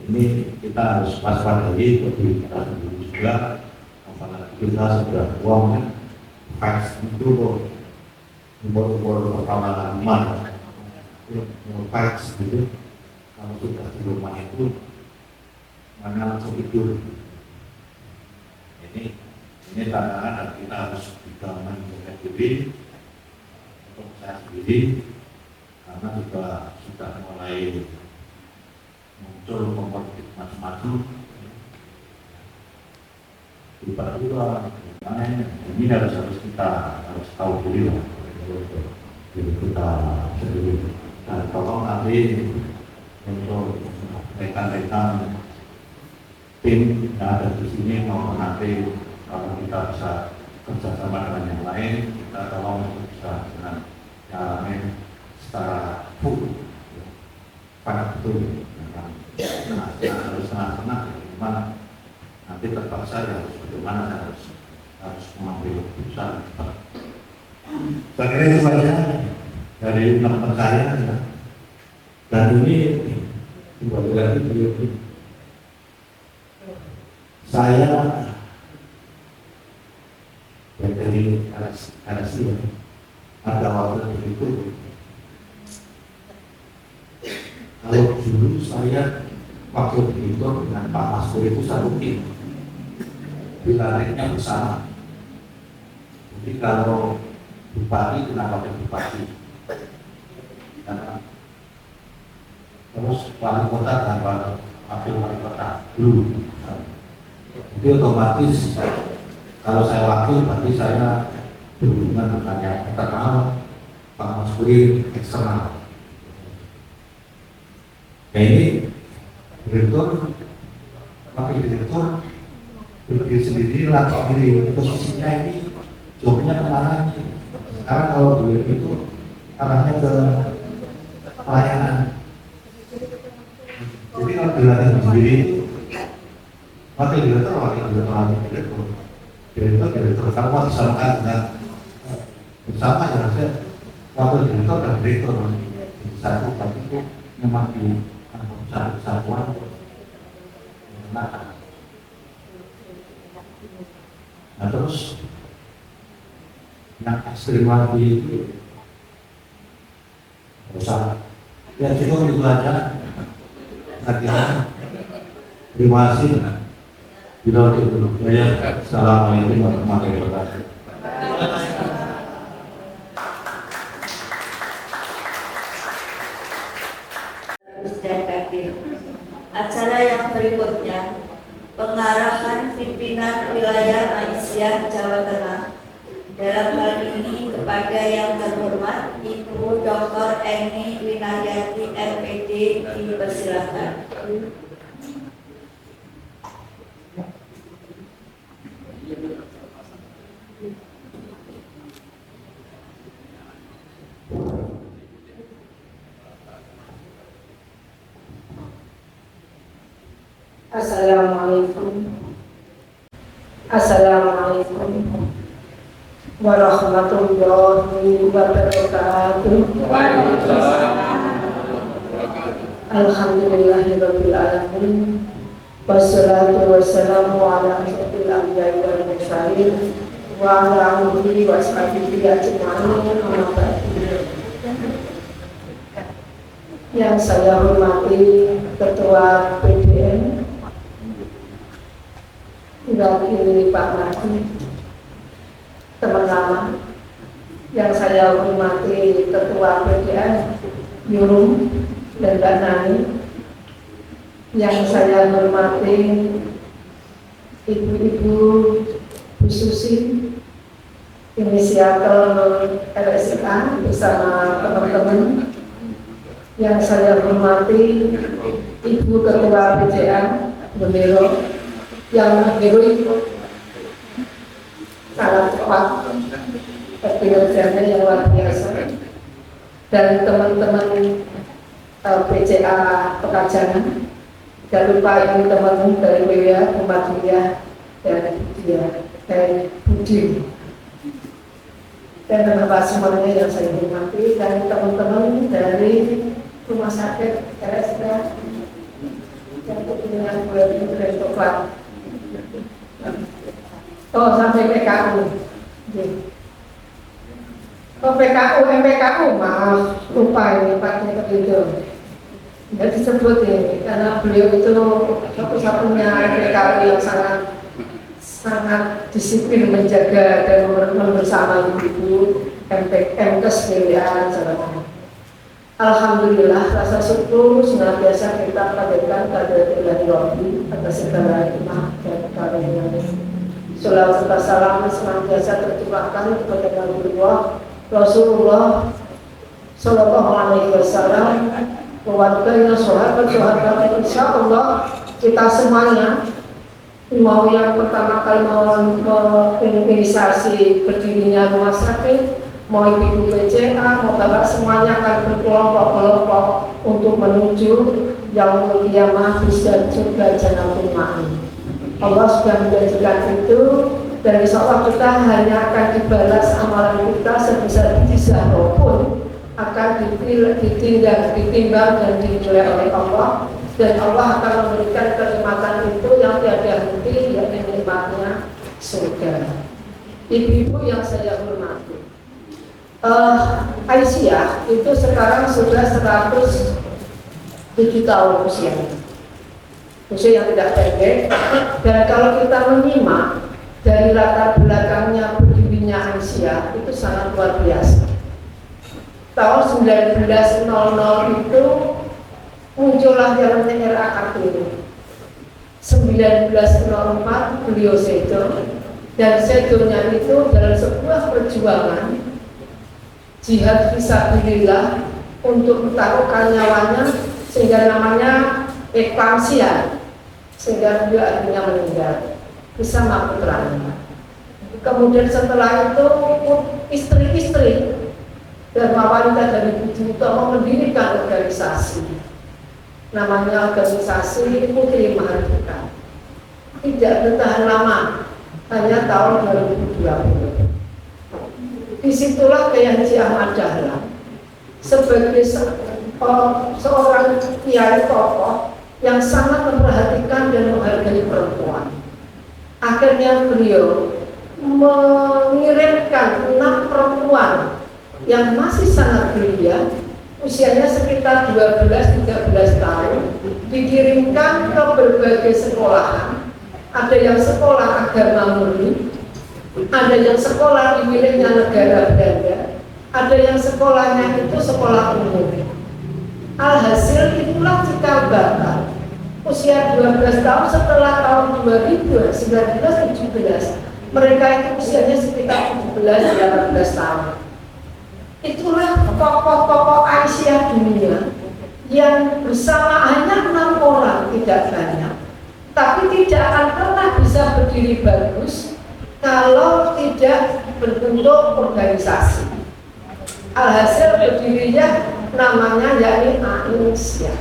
Ini kita harus waspadai bagi kita sendiri juga, apalagi kita sudah uang fax itu umur pertama fax gitu, kalau sudah di rumah itu mana langsung tidur. Ini tantangan kita harus juga menjaga diri untuk saya sendiri, karena juga sudah mulai muncul kompetitif macam-macam tiba-tiba. Ini harus kita tahu diri lah, kita sendiri. Dan tolong nanti untuk rekan-rekan tim yang ada di sini maupun nanti kalau kita bisa kerjasama dengan yang lain, kita tolong bisa dengan yang lain secara full, pada betul. Nah, harus tengah-tengah gimana nanti terpaksa ya harus bagaimana, harus mengambil keputusan. Saya kira itu saja dari teman-teman saya ya. Dan ini kembali lagi saya dari RSI ada wakil direktur. Kalau dulu saya wakil direktur dengan Pak Maskur itu satu tim, wilayahnya bersama. Jadi kalau bupati dengan wakil bupati, terus wali kota dan wakil wali kota dulu. Jadi otomatis kalau saya wakil berarti saya berhubungan dengan yang internal, Pak Maskur eksternal. Nah ini direktur, wakil direktur berdiri sendiri, langsung diri posisinya ini jobnya kemana? Sekarang kalau beliau itu arahnya ke pelayanan. Jadi kalau dilatih sendiri, wakil direktur, direktur, kalau mau disamakan dengan bersama ya harusnya wakil direktur dan direktur satu, tapi itu memang di satu kesatuan. Nah terus yang ekstrim lagi itu usah ya cukup itu aja. Terima kasih. Bila itu saya assalamualaikum warahmatullahi wabarakatuh. Acara yang berikutnya, pengarahan pimpinan wilayah Aisyah Jawa Tengah. Dalam hal ini kepada yang terhormat Ibu Dr. Eni Winayati MPD dipersilakan. Assalamualaikum warahmatullahi wabarakatuh. Alhamdulillahirabbil alamin. Wassalatu wassalamu ala asyrofil anbiya'i wal mursalin wa ala alihi wa sahbihi ajma'in. Amma ba'du. Yang saya hormati Ketua PDN Wakil Pak Mardi, teman lama. Yang saya hormati Ketua PDN Yurum dan Mbak Nani. Yang saya hormati Ibu-ibu Bu Susi, inisiator LSA bersama teman-teman. Yang saya hormati Ibu Ketua PJA Bendero yang heroik, sangat cepat, kinerjanya yang luar biasa, dan teman-teman PCA Pekajangan, dan lupa ini teman-teman dari WIA, Muhammadiyah, dan Budia, dan Budi, dan teman-teman semuanya yang saya hormati, dan teman-teman dari Rumah Sakit RSK yang kebetulan dari Toklat. Oh, sampai PKU. Oh, PKU, MPKU, maaf, lupa ini Pak Direktur. Tidak disebut ini, karena beliau itu satu-satunya PKU yang sangat disiplin menjaga dan bersama ibu MKes pilihan Jawa Tengah. Alhamdulillah, rasa syukur senantiasa kita panjatkan kepada Ilahi Rabbi atas segala hikmah dan karunia. Sholawat serta salam senantiasa tercurahkan kepada Nabiullah Rasulullah Sallallahu Alaihi Wasallam, keluarganya, sahabat-sahabat. Insya Allah kita semuanya mau yang pertama kali menginisiasi berdirinya rumah sakit, mau ibu PCA, mau bapak semuanya akan berkelompok-kelompok untuk menuju yang mulia mahfuz dan surga Jannatul Ma'in. Allah sudah menjanjikan itu, dan insya Allah kita hanya akan dibalas amalan kita sebesar jizah pun akan ditimbang dan dinilai oleh Allah, dan Allah akan memberikan kenikmatan itu yang tiada henti, yakni nikmatnya surga. Ibu-ibu yang saya hormati, Aisyah itu sekarang sudah 107 tahun usianya, usia yang tidak pendek. Dan kalau kita menyimak dari latar belakangnya berdirinya Aisyah itu sangat luar biasa. Tahun 1900 itu muncullah yang namanya era Kartini. 1904 beliau sedo, dan sedonya itu dalam sebuah perjuangan jihad fisabilillah untuk mentaruhkan nyawanya, sehingga namanya eklamsia, sehingga beliau akhirnya meninggal bersama putranya. Kemudian setelah itu istri-istri dan wanita dari Budi Utomo mendirikan organisasi, namanya organisasi Putri Mahardika. Tidak bertahan lama, hanya tahun 2020. Disitulah Kyai Haji Ahmad Dahlan sebagai seorang kiai tokoh yang sangat memperhatikan dan menghargai perempuan. Akhirnya beliau mengirimkan 6 perempuan yang masih sangat belia, usianya sekitar 12-13 tahun, dikirimkan ke berbagai sekolahan. Ada yang sekolah agama murni, ada yang sekolah di miliknya negara Belanda, ada yang sekolahnya itu sekolah umum. Alhasil itulah cikal bakal usia 12 tahun setelah tahun 1917, mereka itu usianya sekitar 17-18 tahun. Itulah tokoh-tokoh Aisyah dunia yang bersama hanya 6 orang, tidak banyak, tapi tidak akan pernah bisa berdiri bagus kalau tidak berbentuk organisasi. Alhasil berdirinya namanya yakni Aisyah.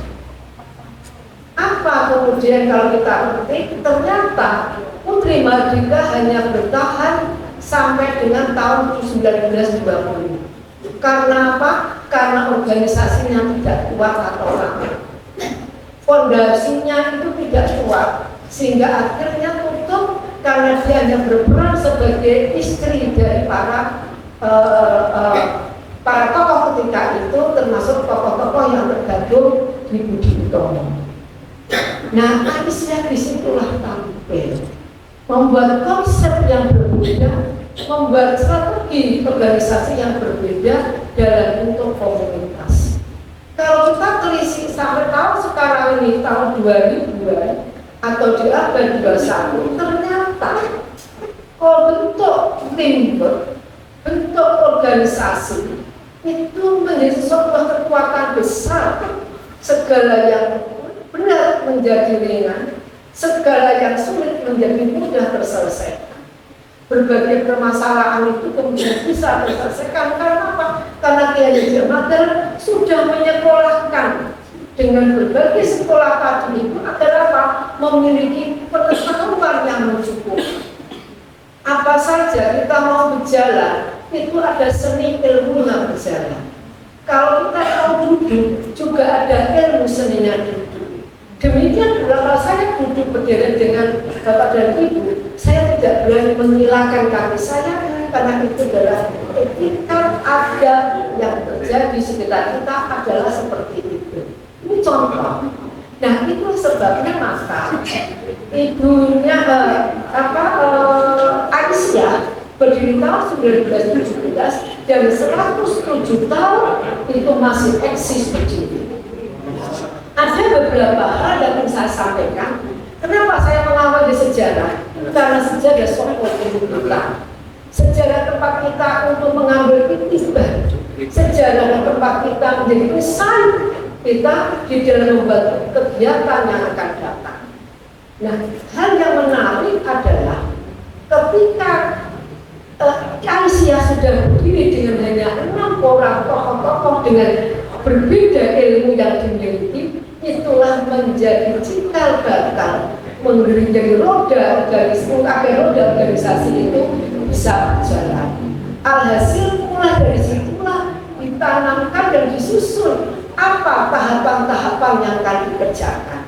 Apa kemudian kalau kita petik, ternyata Putri Mahardika hanya bertahan sampai dengan tahun 1920. Karena apa? Karena organisasinya tidak kuat atau lemah, fondasinya itu tidak kuat, sehingga akhirnya tutup karena dia hanya berperan sebagai istri dari para tokoh ketika itu, termasuk tokoh-tokoh yang tergabung di Budi Utomo. Nah, Aisyah disitulah tampil, membuat konsep yang berbeda, membuat strategi organisasi yang berbeda dalam bentuk komunitas. Kalau kita telisik sampai tahun sekarang ini, tahun 2000 atau di abad 21, ternyata kalau bentuk teamwork, bentuk organisasi itu menjadi sebuah kekuatan besar. Segala yang benar menjadi ringan, segala yang sulit menjadi mudah terselesaikan. Berbagai permasalahan itu kemudian bisa terselesaikan. Karena apa? Karena Kyai Haji Ahmad Dahlan sudah menyekolahkan dengan berbagai sekolah tadi itu agar apa? Memiliki pengetahuan yang mencukupi. Apa saja kita mau berjalan, itu ada seni ilmunya berjalan. Kalau kita mau duduk, juga ada ilmu seninya duduk. Demikian pula kalau saya duduk berdiri dengan bapak dan ibu, saya tidak berani menghilangkan kaki saya, karena itu adalah etika adab yang terjadi di sekitar kita adalah seperti itu. Ini contoh. Nah, itu sebabnya maka ibunya Aisyah berdiri tahun 1917 dan 107 tahun itu masih eksis berdiri. Ada beberapa hal yang ingin saya sampaikan. Kenapa saya mengawali sejarah? Karena sejarah soal kita. Sejarah tempat kita untuk mengambil iktibar. Sejarah tempat kita menjadi pesan kita di dalam membuat kegiatan yang akan datang. Nah, hal yang menarik adalah ketika Aisyah sudah berdiri dengan hanya 6 orang tokoh-tokoh dengan berbeda ilmu yang dimiliki, itulah menjadi cikal bakal menjadi roda organisasi itu bisa berjalan. Alhasil mulai dari situlah ditanamkan dan disusun apa tahapan-tahapan yang akan dikerjakan.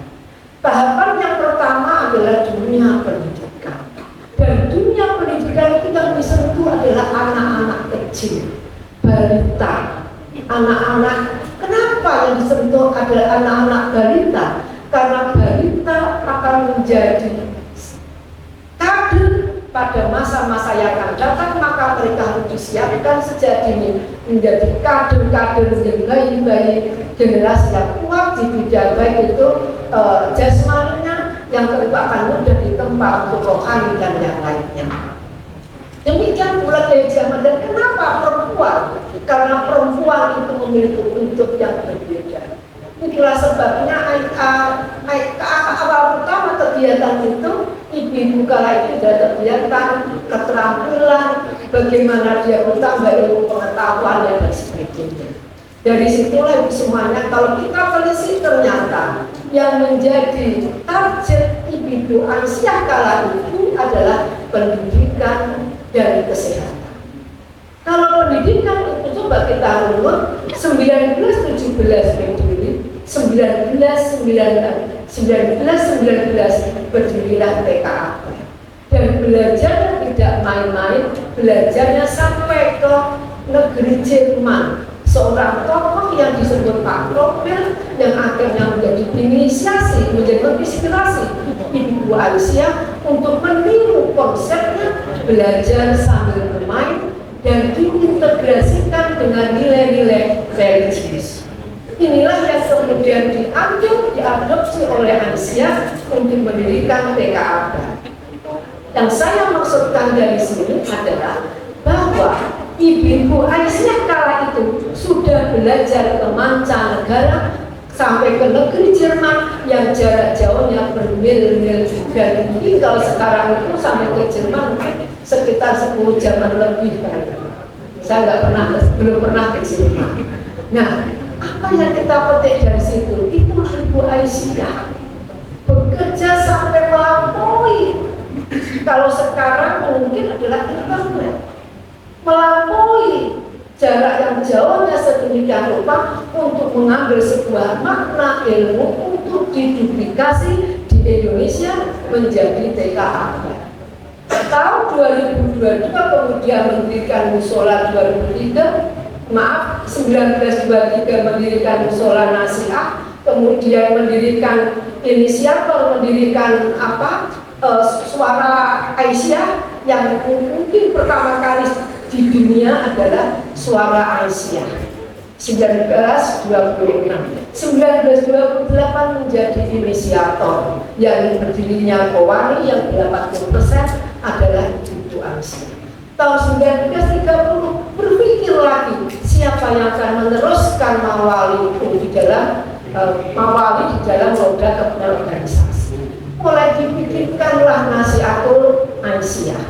Tahapan yang pertama adalah dunia pendidikan. Dan dunia pendidikan itu yang disentuh adalah anak-anak kecil, anak-anak. Kenapa yang disentuh adalah anak-anak balita? Karena balita akan menjadi kader pada masa-masa yang akan datang, maka mereka harus disiapkan sejak dini menjadi kader-kader, menjadi bayi-bayi generasi yang kuat di bidang baik itu jasmaninya, yang kedua akan mudah ditempa untuk rohani dan yang lainnya. Demikian pula dari zaman. Dan kenapa perempuan? Karena perempuan itu memiliki bentuk yang berbeda. Itulah sebabnya awal pertama kegiatan itu ibu-ibu kala itu sudah terbiarkan keterampilan, bagaimana dia bertambah ilmu pengetahuan dan sebagainya. Dari situlah semuanya, kalau kita telisik ternyata yang menjadi target ibu Aisyah kala itu adalah pendidikan dan kesehatan. Kalau pendidikan itu coba kita runut 1917 berdiri, 1919 berdirilah TKA. Dan belajarnya tidak main-main, belajarnya sampai ke negeri Jerman. Seorang tokoh yang disebut Pak Profil yang akhirnya menjadi inisiasi, menjadi inspirasi Ibu Aisyah untuk meniru konsepnya belajar sambil bermain dan diintegrasikan dengan nilai-nilai religius. Inilah yang kemudian diadopsi oleh Aisyah untuk mendirikan TKA. Yang saya maksudkan dari sini adalah bahwa Ibu Aisyah kala itu sudah belajar ke mancanegara sampai ke negeri Jerman yang jarak jauhnya bermil-mil, dan mungkin kalau sekarang itu sampai ke Jerman sekitar 10 jaman lebih. Saya belum pernah ke Jerman. Nah, apa yang kita petik dari situ? Itu Ibu Aisyah bekerja sampai melampaui. Kalau sekarang mungkin adalah internet, melampaui jarak yang jauhnya sedemikian rupa untuk mengambil sebuah makna ilmu untuk diduplikasi di Indonesia menjadi TKA. Tahun 2022 kemudian mendirikan musola 1923 mendirikan musola Nasihat, kemudian mendirikan mendirikan Suara Aisyah yang mungkin pertama kali di dunia adalah Suara Aisyah 1926. 1928 menjadi inisiator yang berdirinya Kowani yang 80% adalah Ibu Aisyah. Tahun 1930 berpikir lagi siapa yang akan meneruskan Mawali di dalam roda keorganisasi. Mulai dipikirkanlah Nasihatul Aisyah.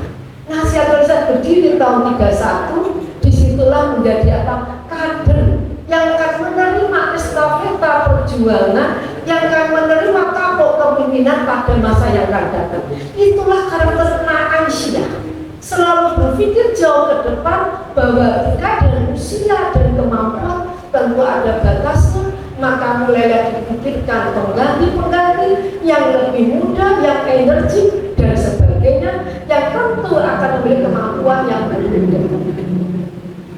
Nasihatul Aisyah berdiri tahun 31. Disitulah menjadi kader yang akan menerima estafeta perjuangan, yang akan menerima kapok kepemimpinan pada masa yang akan datang. Itulah karakter Aisyah, selalu berpikir jauh ke depan bahwa kadar usia dan kemampuan tentu ada batasnya, maka mulailah dipikirkan pengganti-pengganti yang lebih muda, yang energi dan sebagainya, yang tentu akan memiliki kemampuan yang berbeda.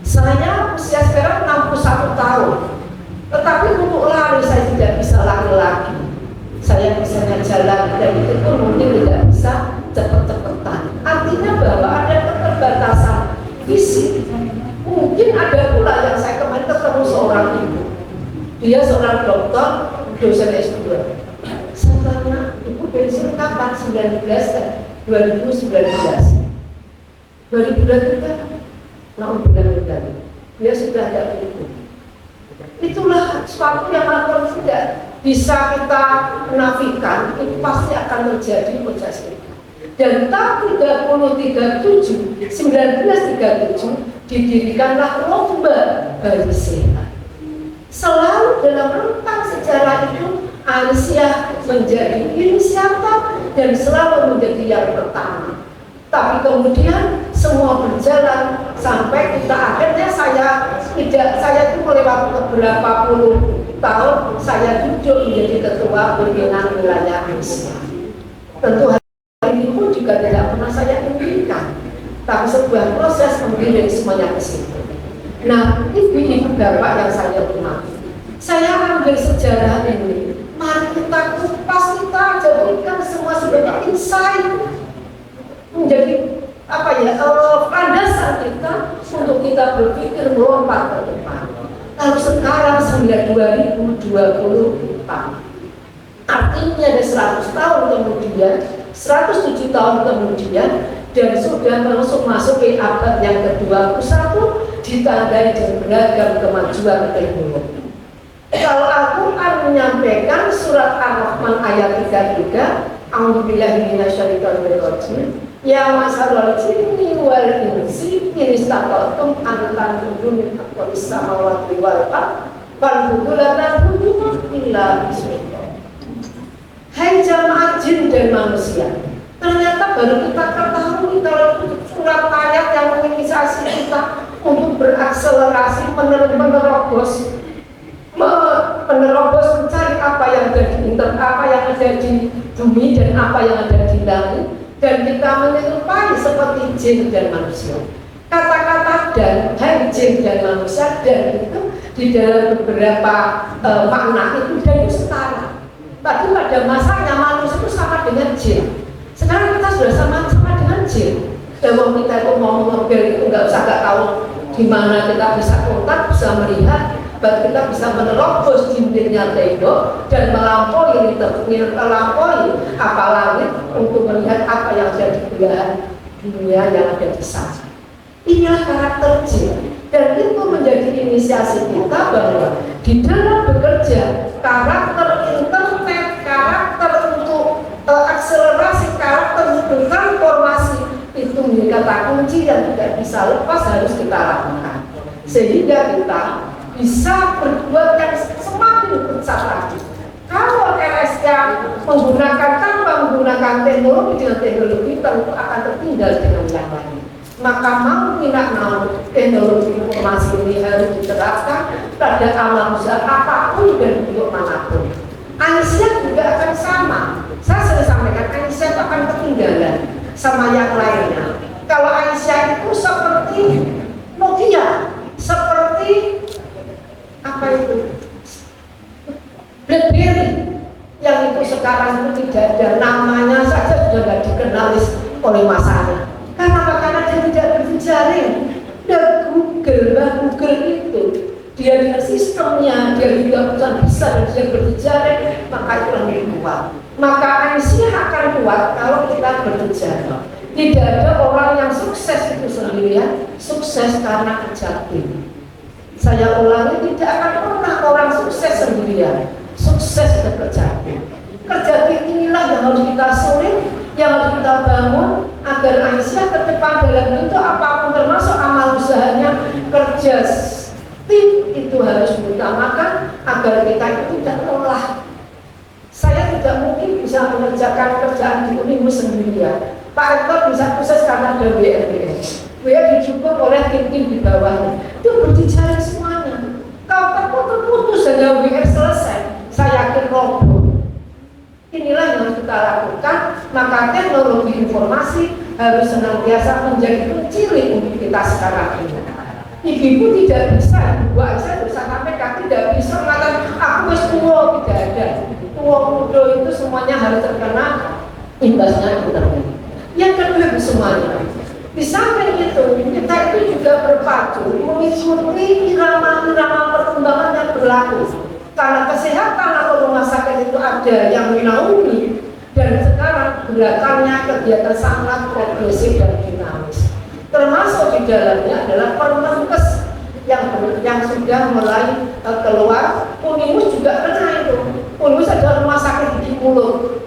Saya usia sekarang 61 tahun, tetapi untuk lari saya tidak bisa lari lagi. Saya misalnya jalan dan itu pun mungkin tidak bisa cepat-cepatan. Artinya bahwa ada keterbatasan fisik. Mungkin ada pula yang saya kemarin ketemu seorang ibu. Dia seorang dokter, dosen S2. Saya tanya, ibu pensiun kapan? 2019. 2023. Bulan dia sudah ada itu. Itulah suatu yang akan tidak bisa kita menafikan, itu pasti akan terjadi proses itu. Dan tahun 1937 didirikanlah lomba bayi sehat. Selalu dalam rentang sejarah itu Aisyah menjadi inisiator dan selalu menjadi yang pertama. Tapi kemudian semua berjalan sampai kita akhirnya saya itu melewati beberapa puluh tahun saya duduk menjadi ketua pimpinan wilayah Aisyah. Tentu hal ini pun juga tidak pernah saya inginkan, tapi sebuah proses membimbing semuanya ke situ. Nah, ibu bapak yang saya hormati, saya ambil sejarah ini, mari kita kupas, kita jadikan semua sebagai insight, menjadi landasan kita untuk kita berpikir melompat ke depan. Kalau sekarang 2024, artinya ada 100 tahun kemudian, 107 tahun kemudian, dan sudah masuk ke abad yang ke-21, ditandai dengan beragam kemajuan teknologi. Kalau Al-Quran menyampaikan surat Ar-Rahman ayat 33, A'udzubillahi minasyaitonir rajim, ya masalul jinni wal insi in istaqatum an tanfudu min aqwalis samawati wal ardh fanfudu la tanfudu illa bismillah. Hai jamaah jin dan manusia, ternyata baru kita ketahui kalau surat ayat yang menginisiasi kita untuk berakselerasi menerobos mencari apa yang ada di internet, apa yang ada di bumi dan apa yang ada di langit, dan kita menyerupai seperti jin dan manusia. Kata-kata dan hai jin dan manusia dan itu di dalam beberapa makna itu dan itu setara. Tadi pada masanya manusia itu sama dengan jin. Sekarang kita sudah sama-sama dengan jin. Kalau kita itu mau mobil itu nggak tahu di mana kita bisa kontak, bisa melihat, bahkan kita bisa menerobos dindingnya tembok dan melampaui apa langit untuk melihat apa yang ada di belahan dunia yang ada di sana. Inilah karakter jin, dan itu menjadi inisiasi kita bahwa di dalam bekerja karakter internet, karakter untuk akselerasi, karakter untuk transformasi itu menjadi kata kunci yang tidak bisa lepas harus kita lakukan sehingga kita bisa berbuat yang semakin besar lagi. Kalau LSK tanpa menggunakan teknologi dengan teknologi tentu akan tertinggal dengan yang lain. Maka mau tidak mau teknologi informasi ini harus diterapkan pada alam usaha apapun dan bentuk manapun. Aisyah juga akan sama. Saya sudah sampaikan Aisyah akan ketinggalan sama yang lainnya. Kalau Aisyah itu seperti Nokia, seperti apa itu? BlackBerry yang itu sekarang itu tidak ada, namanya saja sudah tidak dikenal oleh masanya. Karena dia tidak berjejaring. Dan Google itu dia dengan sistemnya, dia juga perusahaan besar dan dia berjejaring, maka itu lebih kuat. Maka Aisyah akan kuat kalau kita berjejaring. Tidak ada orang yang sukses itu sendirian, sukses karena kerja tim. Saya ulangi, tidak akan pernah orang sukses sendirian, sukses bekerja tim. Kerja tim inilah yang harus kita sulit, yang harus kita bangun agar Aisyah ke depan dalam bentuk apapun termasuk amal usahanya, kerja tim itu harus diutamakan agar kita itu tidak lelah. Saya tidak mungkin bisa mengerjakan kerjaan di Unimus sendirian. Pak Rektor bisa sukses karena ada WRBS. WR didukung oleh tim-tim di bawahnya. Itu berjejaring semuanya. Kalau terputus saja WR selesai, saya yakin roboh. Inilah yang harus kita lakukan. Maka teknologi informasi harus senantiasa menjadi penciri untuk kita sekarang ini. Ibu tidak bisa, ibu saya bisa sampaikan tidak bisa mengatakan aku wis tua, tidak ada. Tua muda itu semuanya harus terkena imbasnya internet. Yang kedua semuanya. Di samping itu kita itu juga berpacu mengikuti irama-irama perkembangan yang berlaku. Karena kesehatan atau rumah sakit itu ada yang menaungi dan sekarang gerakannya kegiatan sangat progresif dan dinamis. Termasuk di dalamnya adalah Permenkes yang sudah mulai keluar. Unimus juga pernah itu. Unimus adalah rumah sakit di mulut.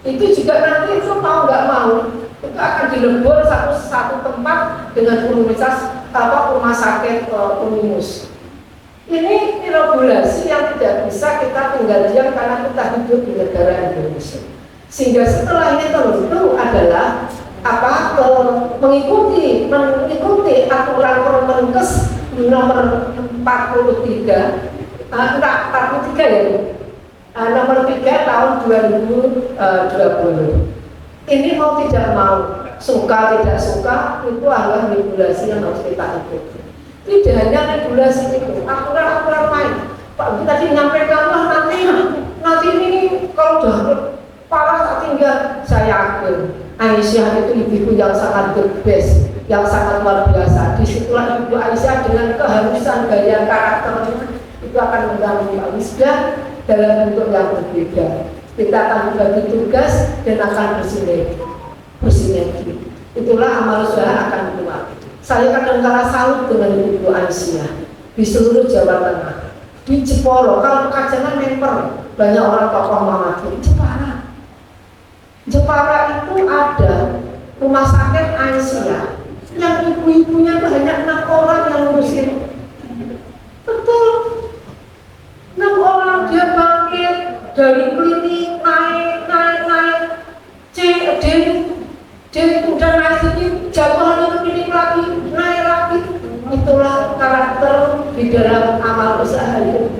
Itu juga nanti itu mau nggak mau itu akan dilebur satu tempat dengan universitas rumah sakit Unimus. Ini regulasi yang tidak bisa kita tinggal diam karena kita hidup di negara Indonesia. Sehingga setelah ini tentu adalah mengikuti aturan Permenkes nomor 43 nomor 3 tahun 2020. Ini mau tidak mau, suka tidak suka, itu adalah regulasi yang harus kita ikuti. Tidak hanya regulasi itu, aturan-aturan lain. Pak kita tadi menyampaikan lah nanti ini kalau udah parah tak tinggal, saya yakin Aisyah itu ibu yang sangat the best, yang sangat luar biasa. Disitulah Ibu Aisyah dengan keharusan gaya karakternya itu akan mengganggu Pak Wisda dalam bentuk yang berbeda. Kita akan berbagi tugas dan akan bersinergi. Itulah amal usaha akan keluar. Saya kadang-kadang salut dengan Ibu Aisyah di seluruh Jawa Tengah. Di Jeporo, kalau Kajangan member banyak orang tokoh Muhammadiyah. Jepara itu ada rumah sakit Aisyah yang ibu-ibunya itu hanya 6 orang yang ngurusin. Betul, 6 orang dia bangkit dari klinik naik D udah naik sedikit jatuh lagi ke klinik lagi naik lagi. Itulah karakter di dalam amal usaha itu.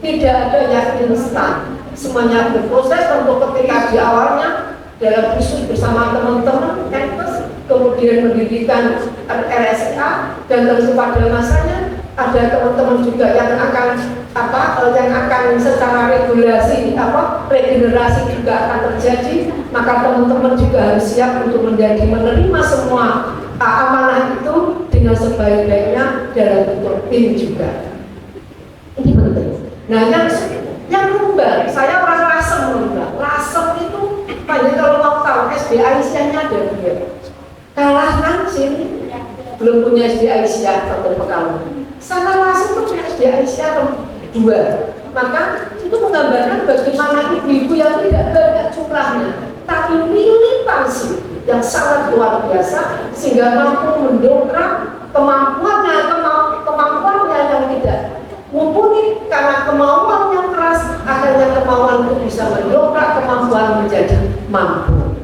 Tidak ada yang instan, semuanya berproses. Tentu ketika di awalnya dalam khusus bersama teman-teman kemudian mendirikan RSA, dan tentu pada masanya ada teman-teman juga yang akan secara regenerasi juga akan terjadi. Maka teman-teman juga harus siap untuk menerima semua amanah itu dengan sebaik-baiknya dalam bentuk tim juga. Ini penting. Nah, yang lumbar, saya orang Lasem lumbar. Lasem itu banyak kalau mau tahu SD Aisyahnya ada 2. Kalah kan sini belum punya SD Aisyah atau Pekalongan. Sana Lasem itu punya SD Aisyah 2. Maka itu menggambarkan bagaimana ibu-ibu yang tidak banyak jumlahnya, tapi militansi yang sangat luar biasa sehingga mampu mendongkrak kemampuannya yang tidak mumpuni karena kemauan yang keras. Akhirnya kemauan itu bisa mendongkrak kemampuan menjadi mampu.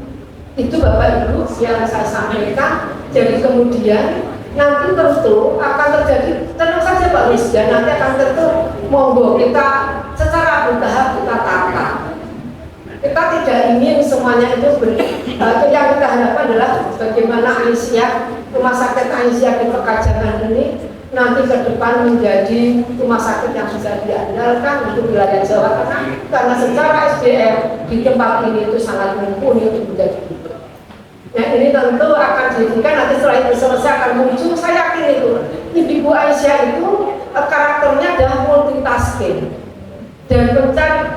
Itu Bapak Ibu yang saya sampaikan. Jadi kemudian nanti tentu akan terjadi, tenang saja Pak Wisda, nanti akan tentu monggo kita secara bertahap kita tata. Kita tidak ingin semuanya itu yang kita harapkan adalah bagaimana Aisyah, rumah sakit Aisyah di Pekajangan ini nanti ke depan menjadi rumah sakit yang bisa diandalkan untuk wilayah Jawa Tengah, karena secara SDM di tempat ini itu sangat mumpuni untuk menjadi itu. Nah, ini tentu akan dijadikan nanti setelah itu selesai akan muncul. Saya yakin itu Ibu Aisyah itu karakternya adalah multitasking dan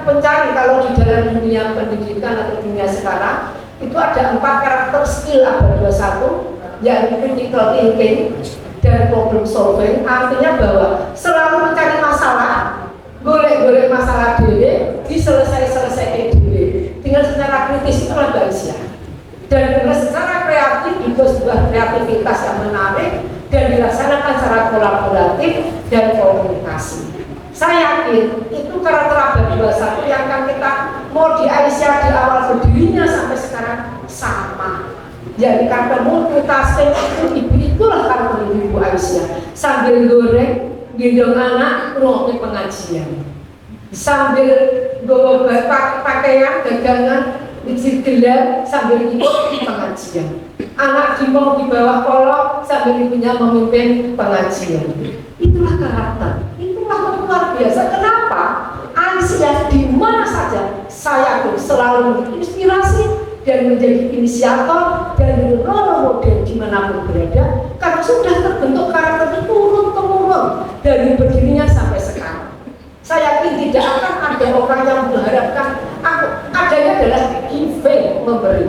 pencari kalau di dalam dunia pendidikan atau dunia sekarang itu ada 4 karakter skill abad 21, yaitu critical thinking dan problem solving. Artinya bahwa selalu mencari masalah, golek masalah dhewe, diselesai dhewe dengan secara kritis. Itulah Aisyah. Dan dengan secara kreatif juga sebuah kreativitas yang menarik dan dilaksanakan secara kolaboratif dan komunikasi. Saya yakin itu karakter abad 21 yang akan kita mau di Aisyah di awal berdirinya sampai sekarang sama. Jadi karena multitasking itulah karakter Ibu Aisyah. Sambil goreng, gendong anak, ngerti pengajian. Sambil bawa pakaian, dagangan, isi gelar sambil ikut pengajian. Anak dimau di bawah kolong sambil ibunya memimpin pengajian. Itulah karakter. Itulah luar biasa. Kenapa? Aisyah di mana saja saya pun selalu menginspirasi dan menjadi inisiator dan role model dimanapun berada, karena sudah terbentuk karakter turun-temurun dari berdirinya sampai sekarang. Saya yakin tidak akan ada orang yang mengharapkan adanya adalah giving, memberi,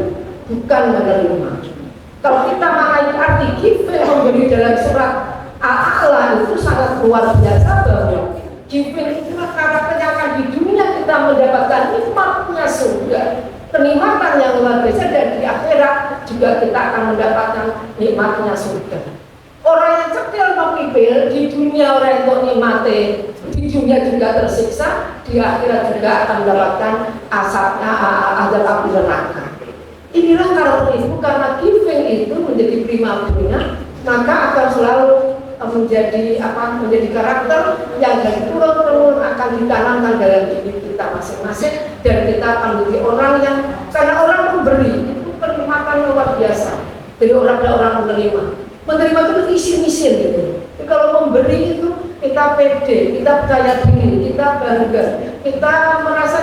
bukan menerima. Kalau kita mengambil arti giving, memberi dalam surat Al-A'la itu sangat luar biasa bahwa giving itulah karakter yang akan di dunia kita mendapatkan nikmatnya surga, kenikmatan yang luar biasa, dan di akhirat juga kita akan mendapatkan nikmatnya surga. Orang yang cetil mempipil di dunia orang yang nikmati, di dunia juga tersiksa, di akhirat juga akan mendapatkan asapnya azab api neraka. Inilah karakter itu, karena giving itu menjadi prima dunia, maka akan selalu menjadi karakter yang dari turun-temurun akan ditanamkan dalam diri kita masing-masing, dan kita akan menjadi orang yang, karena orang memberi itu kenikmatan luar biasa. Jadi orang menerima. Menerima itu isi-isi gitu. Jadi kalau memberi itu kita pede, kita percaya diri, kita bangga, kita merasa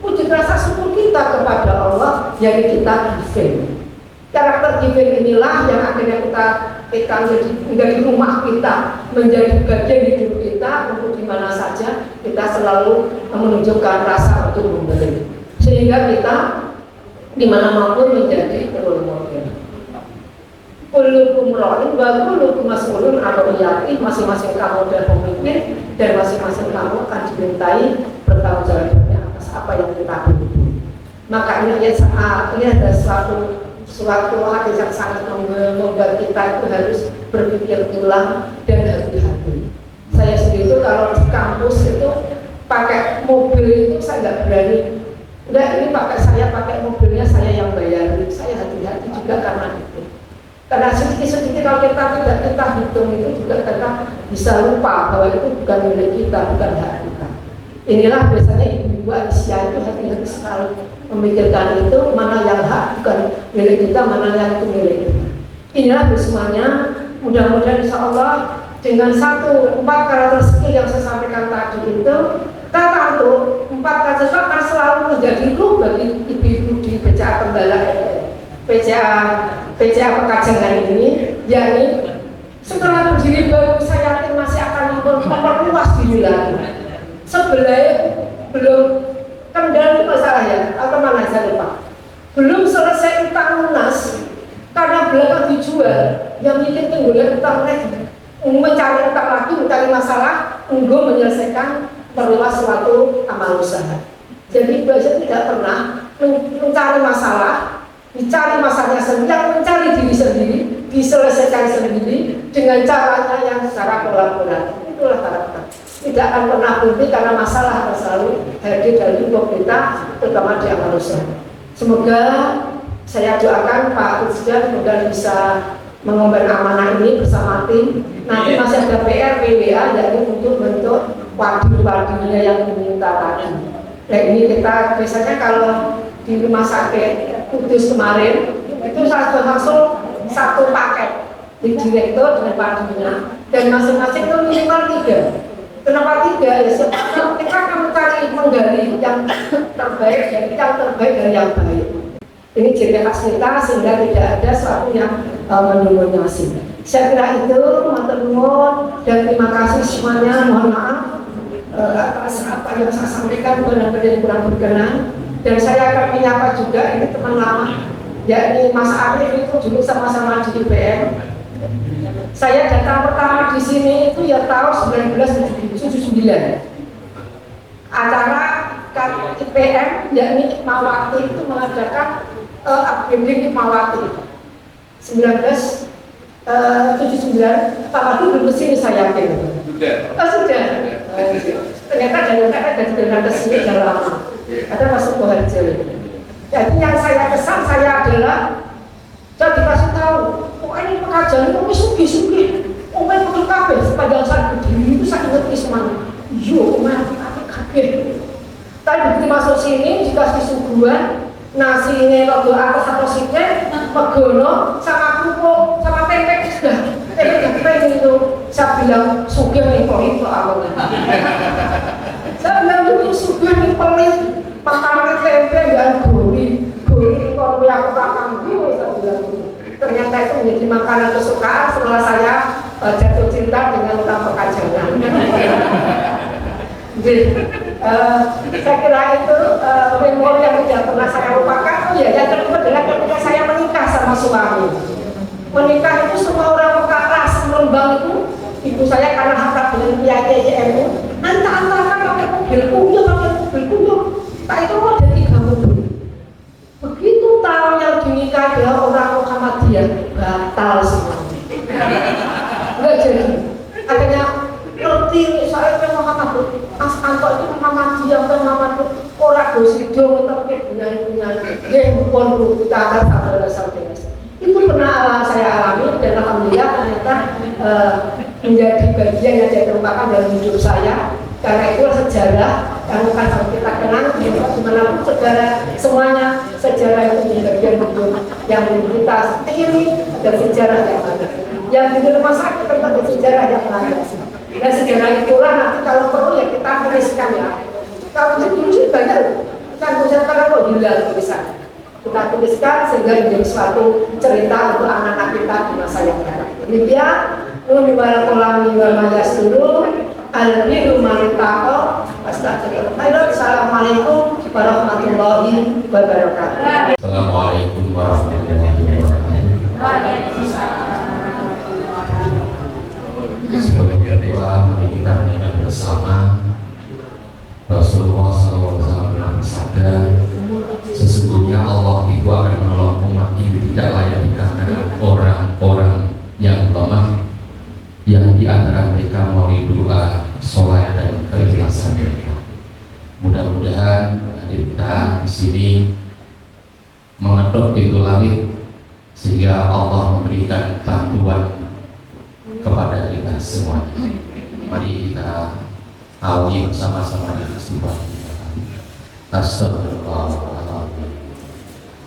wujud rasa syukur kita kepada Allah, jadi kita giving. Karakter giving inilah yang akhirnya kita menjadi rumah kita, menjadi bagian hidup kita untuk di mana saja kita selalu menunjukkan rasa untuk memberi, sehingga kita di mana maupun menjadi role model. Kullukum ra'in wa kullukum mas'ulun 'an ra'iyati, masing-masing kamu adalah pemimpin dan masing-masing kamu akan dimintai bertanggung jawabnya atas apa yang kita beri. Maka ini ada suatu hadis yang sangat membuat kita itu harus berpikir ulang dan hati-hati. Saya sendiri itu kalau di kampus itu pakai mobil itu saya nggak berani. Udah ini saya pakai mobilnya saya yang bayarin. Saya hati-hati juga karena itu. Karena sedikit-sedikit kalau kita hitung itu juga kita bisa lupa bahwa itu bukan milik kita, bukan hak kita. Inilah biasanya ibu-ibu Aisyah itu hati-hati sekali memikirkan itu, mana yang hak bukan milik kita, mana yang itu milik kita. Inilah semuanya, mudah-mudahan insya Allah dengan 4 karakter skill yang saya sampaikan tadi itu, kita untuk 4 karakter skill akan selalu menjadi ruh bagi ibu-ibu di PCA Tembala, PCA Pekajangan ini, yakni setelah berdiri baru saya yakin masih akan memperluas diri lagi. Sebelah belum kendali masalah ya, atau mana saya lupa. Belum selesai utang lunas karena belakang dijual, yang bikin tenggelam utang lagi, mencari utang lagi, mencari masalah, untuk menyelesaikan perluas suatu amal usaha. Jadi belajar tidak pernah mencari masalah, dicari masalahnya sendiri, mencari diri sendiri, diselesaikan sendiri dengan caranya yang secara kolaboratif. Itulah karakter. Tidak akan pernah berhenti karena masalah akan selalu hadir dalam hidup kita, terutama di amal usaha. Semoga saya doakan Pak Utsda semoga bisa mengemban amanah ini bersama tim. Nanti masih ada PR PWA yakni untuk bentuk wadah-wadahnya yang diminta tadi. Nah ini kita biasanya kalau di rumah sakit Kudus kemarin itu langsung 1 paket di direktur dengan waduhnya dan masing-masing itu minimal 3. Kenapa 3? Ya sebab kita akan mencari menggali yang terbaik dari yang baik. Ini ciri khas kita sehingga tidak ada sesuatu yang mendominasi. Saya kira itu, matur nuwun dan terima kasih semuanya. Mohon maaf atas apa yang saya sampaikan benar-benar yang kurang berkenan. Dan saya akan menyapa juga ini teman lama, yakni Mas Arif itu dulu sama-sama di IPM. Saya datang pertama di sini itu ya tahun 1979. Acara IPM yakni Hikmawati itu mengadakan upgrading Hikmawati 1979. Pertama dulu di sini saya yakin. Sudah. Ternyata dari dengan kesini sudah lama. Ada masuk Boharjo. Jadi yang saya pesan saya adalah saya dikasih tahu, ini pekerjaan itu sugi-sugi, ini betul kabeh sepanjang saya berdiri itu saya ngerti semuanya. Yo, mati kabeh. Tapi begitu masuk sini dikasih suguhan, nasinya logo atas atau siknya, megono, sama kerupuk, sama tempe sudah. Tempe itu saya bilang sugi nih pelit awalnya. Saya bilang dulu sugi nih pelit, makan tempe dan gurih kalau aku makan dulu saya bilang gitu. Ternyata itu menjadi makanan kesukaan setelah saya jatuh cinta dengan orang Pekajangan. Jadi saya kira itu memori yang tidak pernah saya lupakan. Oh ya, yang kedua adalah ketika saya menikah sama suami. Menikah itu semua orang Ras Lembang itu, ibu saya karena akrab dengan Kiai YMU, antar-antarkan pakai mobil kuyup, tak itu ada 3 mobil. Begitu tahu yang dinikah adalah orang Muhammadiyah, batal semuanya. Enggak jadi. Akhirnya ngerti saya itu Muhammad, Mas Anto itu Muhammadiyah, Muhammad orang dosi dong, tapi punya dia bukan kita akan sabar. Itu pernah saya alami dan alhamdulillah ternyata menjadi bagian yang tidak terlupakan dalam hidup saya. Karena itulah sejarah yang akan kita kenang dimanapun semuanya sejarah itu menjadi bagian hidup yang kita iri dan sejarah yang ada. Yang di rumah sakit tetap sejarah yang lain. Dan sejarah itulah nanti kalau perlu ya kita tuliskan ya. Kalau ditulis banyak, kita tuliskan kalau hilang tulisan. Kita tuliskan sehingga menjadi suatu cerita untuk anak-anak kita di masa yang akan datang. Demikian, Nuhibarakolami wa mayasdulu, al-biru manita'o, Assalamualaikum warahmatullahi wabarakatuh. Assalamualaikum warahmatullahi wabarakatuh. Sebagai doa mari kita mendengar bersama Rasulullah SAW bersabda, sesungguhnya Allah itu akan menolong umat ini tidak layak dikatakan orang-orang yang lemah, yang di antara mereka melalui doa, sholat dan keikhlasan mereka. Mudah-mudahan kita di sini mengetuk pintu langit sehingga Allah memberikan bantuan kepada kita semuanya. Mari kita awali bersama-sama dengan istighfar. Astagfirullahaladzim.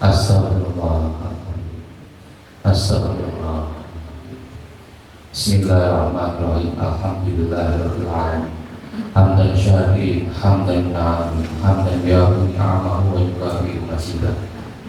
Astagfirullahaladzim. Astagfirullahaladzim. Bismillahirrahmanirrahim. Alhamdulillahirabbil alamin. Hamdan syakirin, hamdan na'am, hamdan yaghni ni'amahu wa yukafi masidah.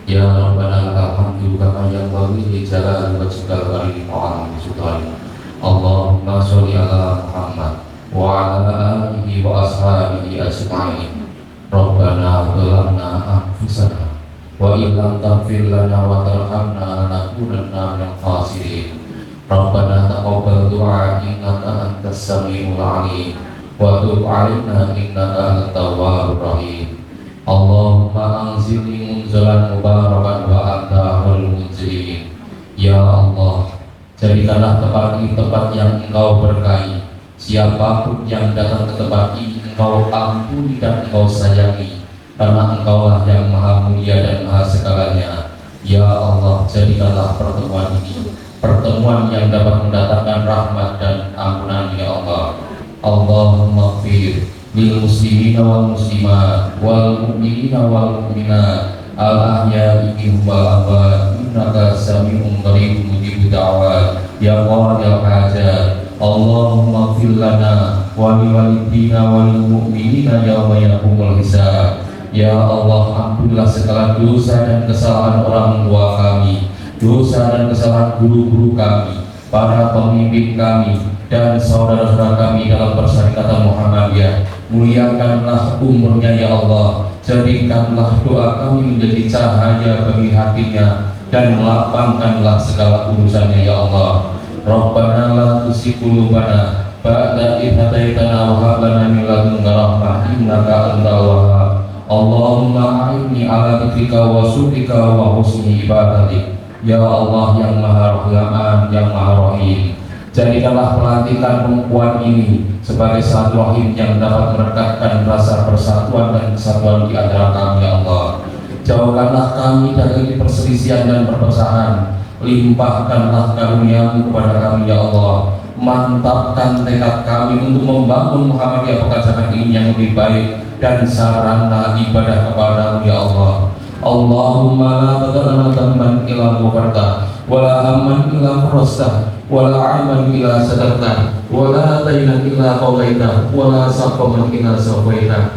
Ya Rabbana alhamdu kama yanbaghi li jalali wajhikal karim wa ala sultanik. Allahumma sholli ala Muhammad wa ala alihi wa ashabihi ajma'in. Rabbana zalamna anfusana wa illam taghfir lana wa tarhamna lanakunanna minal khasirin. Rabbana taqabbal du'a innaka antas samiul 'alim wa tub 'alaina innaka antat tawwabur rahim. Allahumma anzilni munzalan mubarakan wa anta khairul munzilin. Ya Allah, jadikanlah tempat ini tempat yang Engkau berkahi. Siapapun yang datang ke tempat ini Engkau ampuni dan Engkau sayangi, karena Engkaulah yang maha mulia dan maha segalanya. Ya Allah, jadikanlah pertemuan ini pertemuan yang dapat mendatangkan rahmat dan ampunan ya Allah. Allahumma ighfir lil muslimina wal muslimat wal mu'minina wal mu'minat al ahya'i minhum wal amwat innaka sami'un qaribun mujibud da'wat ya qadil hajat. Allahumma ighfir lana wa li walidina wa lil mu'minina yauma yaqumul hisab. Ya Allah, ampunilah segala dosa dan kesalahan orang tua kami, dosa dan kesalahan guru-guru kami, para pemimpin kami, dan saudara-saudara kami dalam persyarikatan Muhammadiyah. Muliakanlah umurnya ya Allah, jadikanlah doa kami menjadi cahaya bagi hatinya, dan lapangkanlah segala urusannya ya Allah. Rabbana la tuzigh qulubana ba'da idh hadaitana wa hab lana min ladunka rahmah innaka antal wahhab. Allahumma a'inni ala dzikrika wa syukrika wa husni ibadatik. Ya Allah yang Maha Rahman, yang Maha Rahim, jadikanlah pelantikan perempuan ini sebagai silaturahim yang dapat merekatkan rasa persatuan dan kesatuan di antara kami ya Allah. Jauhkanlah kami dari perselisihan dan perpecahan, limpahkanlah karunia-Mu kepada kami ya Allah. Mantapkan tekad kami untuk membangun Muhammadiyah Pegadaian ini yang lebih baik dan sarana ibadah kepada-Mu ya Allah. Allahumma la tad'alna dhanban illa ghafarta wa la hamman illa farajta wa la 'aiban illa sadarta wa la daynan illa qadaita wa la saqaman illa safaita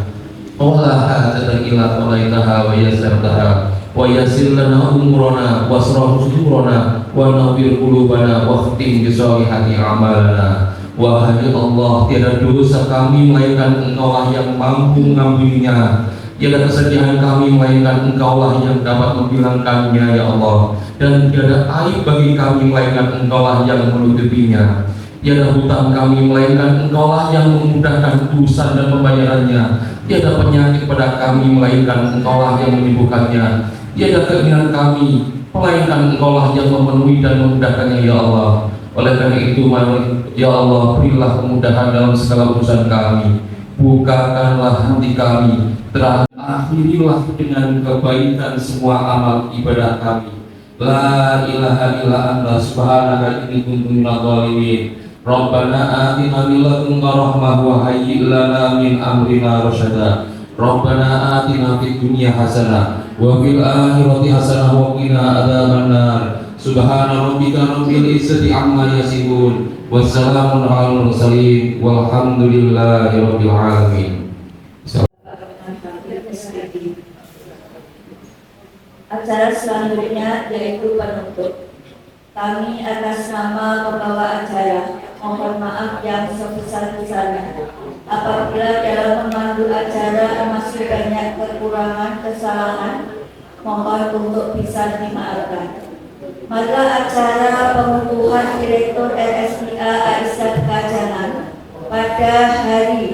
wa la hajatan illa qadaitaha wa yassartaha wa yassir lana umurana wasrah sudurana wa nawwir qulubana wa khtim bi sholihati a'malana. Wahai Allah, tiada dosa kami melainkan Engkaulah yang mampu mengampuninya. Tiada kesedihan kami melainkan Engkaulah yang dapat menghilangkannya ya Allah. Dan tiada aib bagi kami melainkan Engkaulah yang menutupinya. Tiada hutang kami melainkan Engkaulah yang memudahkan urusan dan pembayarannya. Tiada penyakit pada kami melainkan Engkaulah yang menyembuhkannya. Tiada keinginan kami melainkan Engkaulah yang memenuhi dan memudahkannya ya Allah. Oleh karena itu ya Allah, berilah kemudahan dalam segala urusan kami. Bukakanlah hati kami, terakhirilah dengan kebaikan semua amal ibadah kami. La ilaha illa anta subhanaka inni kuntu minadh dhalimin. Rabbana atina min ladunka rahmah wa hayyi' lana min amrina rasyada. Rabbana atina fid dunya hasanah wa fil akhirati hasanah wa qina adzabannar. Subhana rabbika rabbil izzati amma yasifun. Wassalamun alal mursalin. Walhamdulillahi rabbil alamin. Acara selanjutnya yaitu penutup. Kami atas nama pembawa acara mohon maaf yang sebesar-besarnya apabila dalam memandu acara masih banyak kekurangan kesalahan, mohon untuk bisa dimaafkan. Maka acara pengukuhan Direktur RSIA Aisyah Kajangan pada hari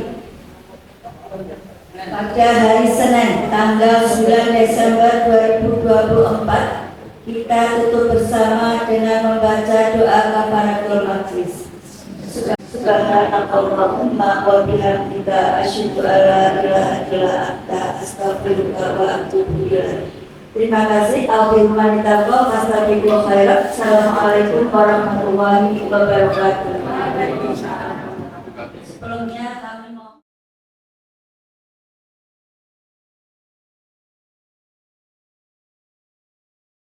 Senin tanggal 9 Desember 2024 kita tutup bersama dengan membaca doa kafaratul majlis. Subhanallahumma wa bihamdika asyhadu an la ilaha illa anta astaghfiruka wa atubu ilaik. Terima kasih. Assalamualaikum warahmatullahi wabarakatuh. Sebelumnya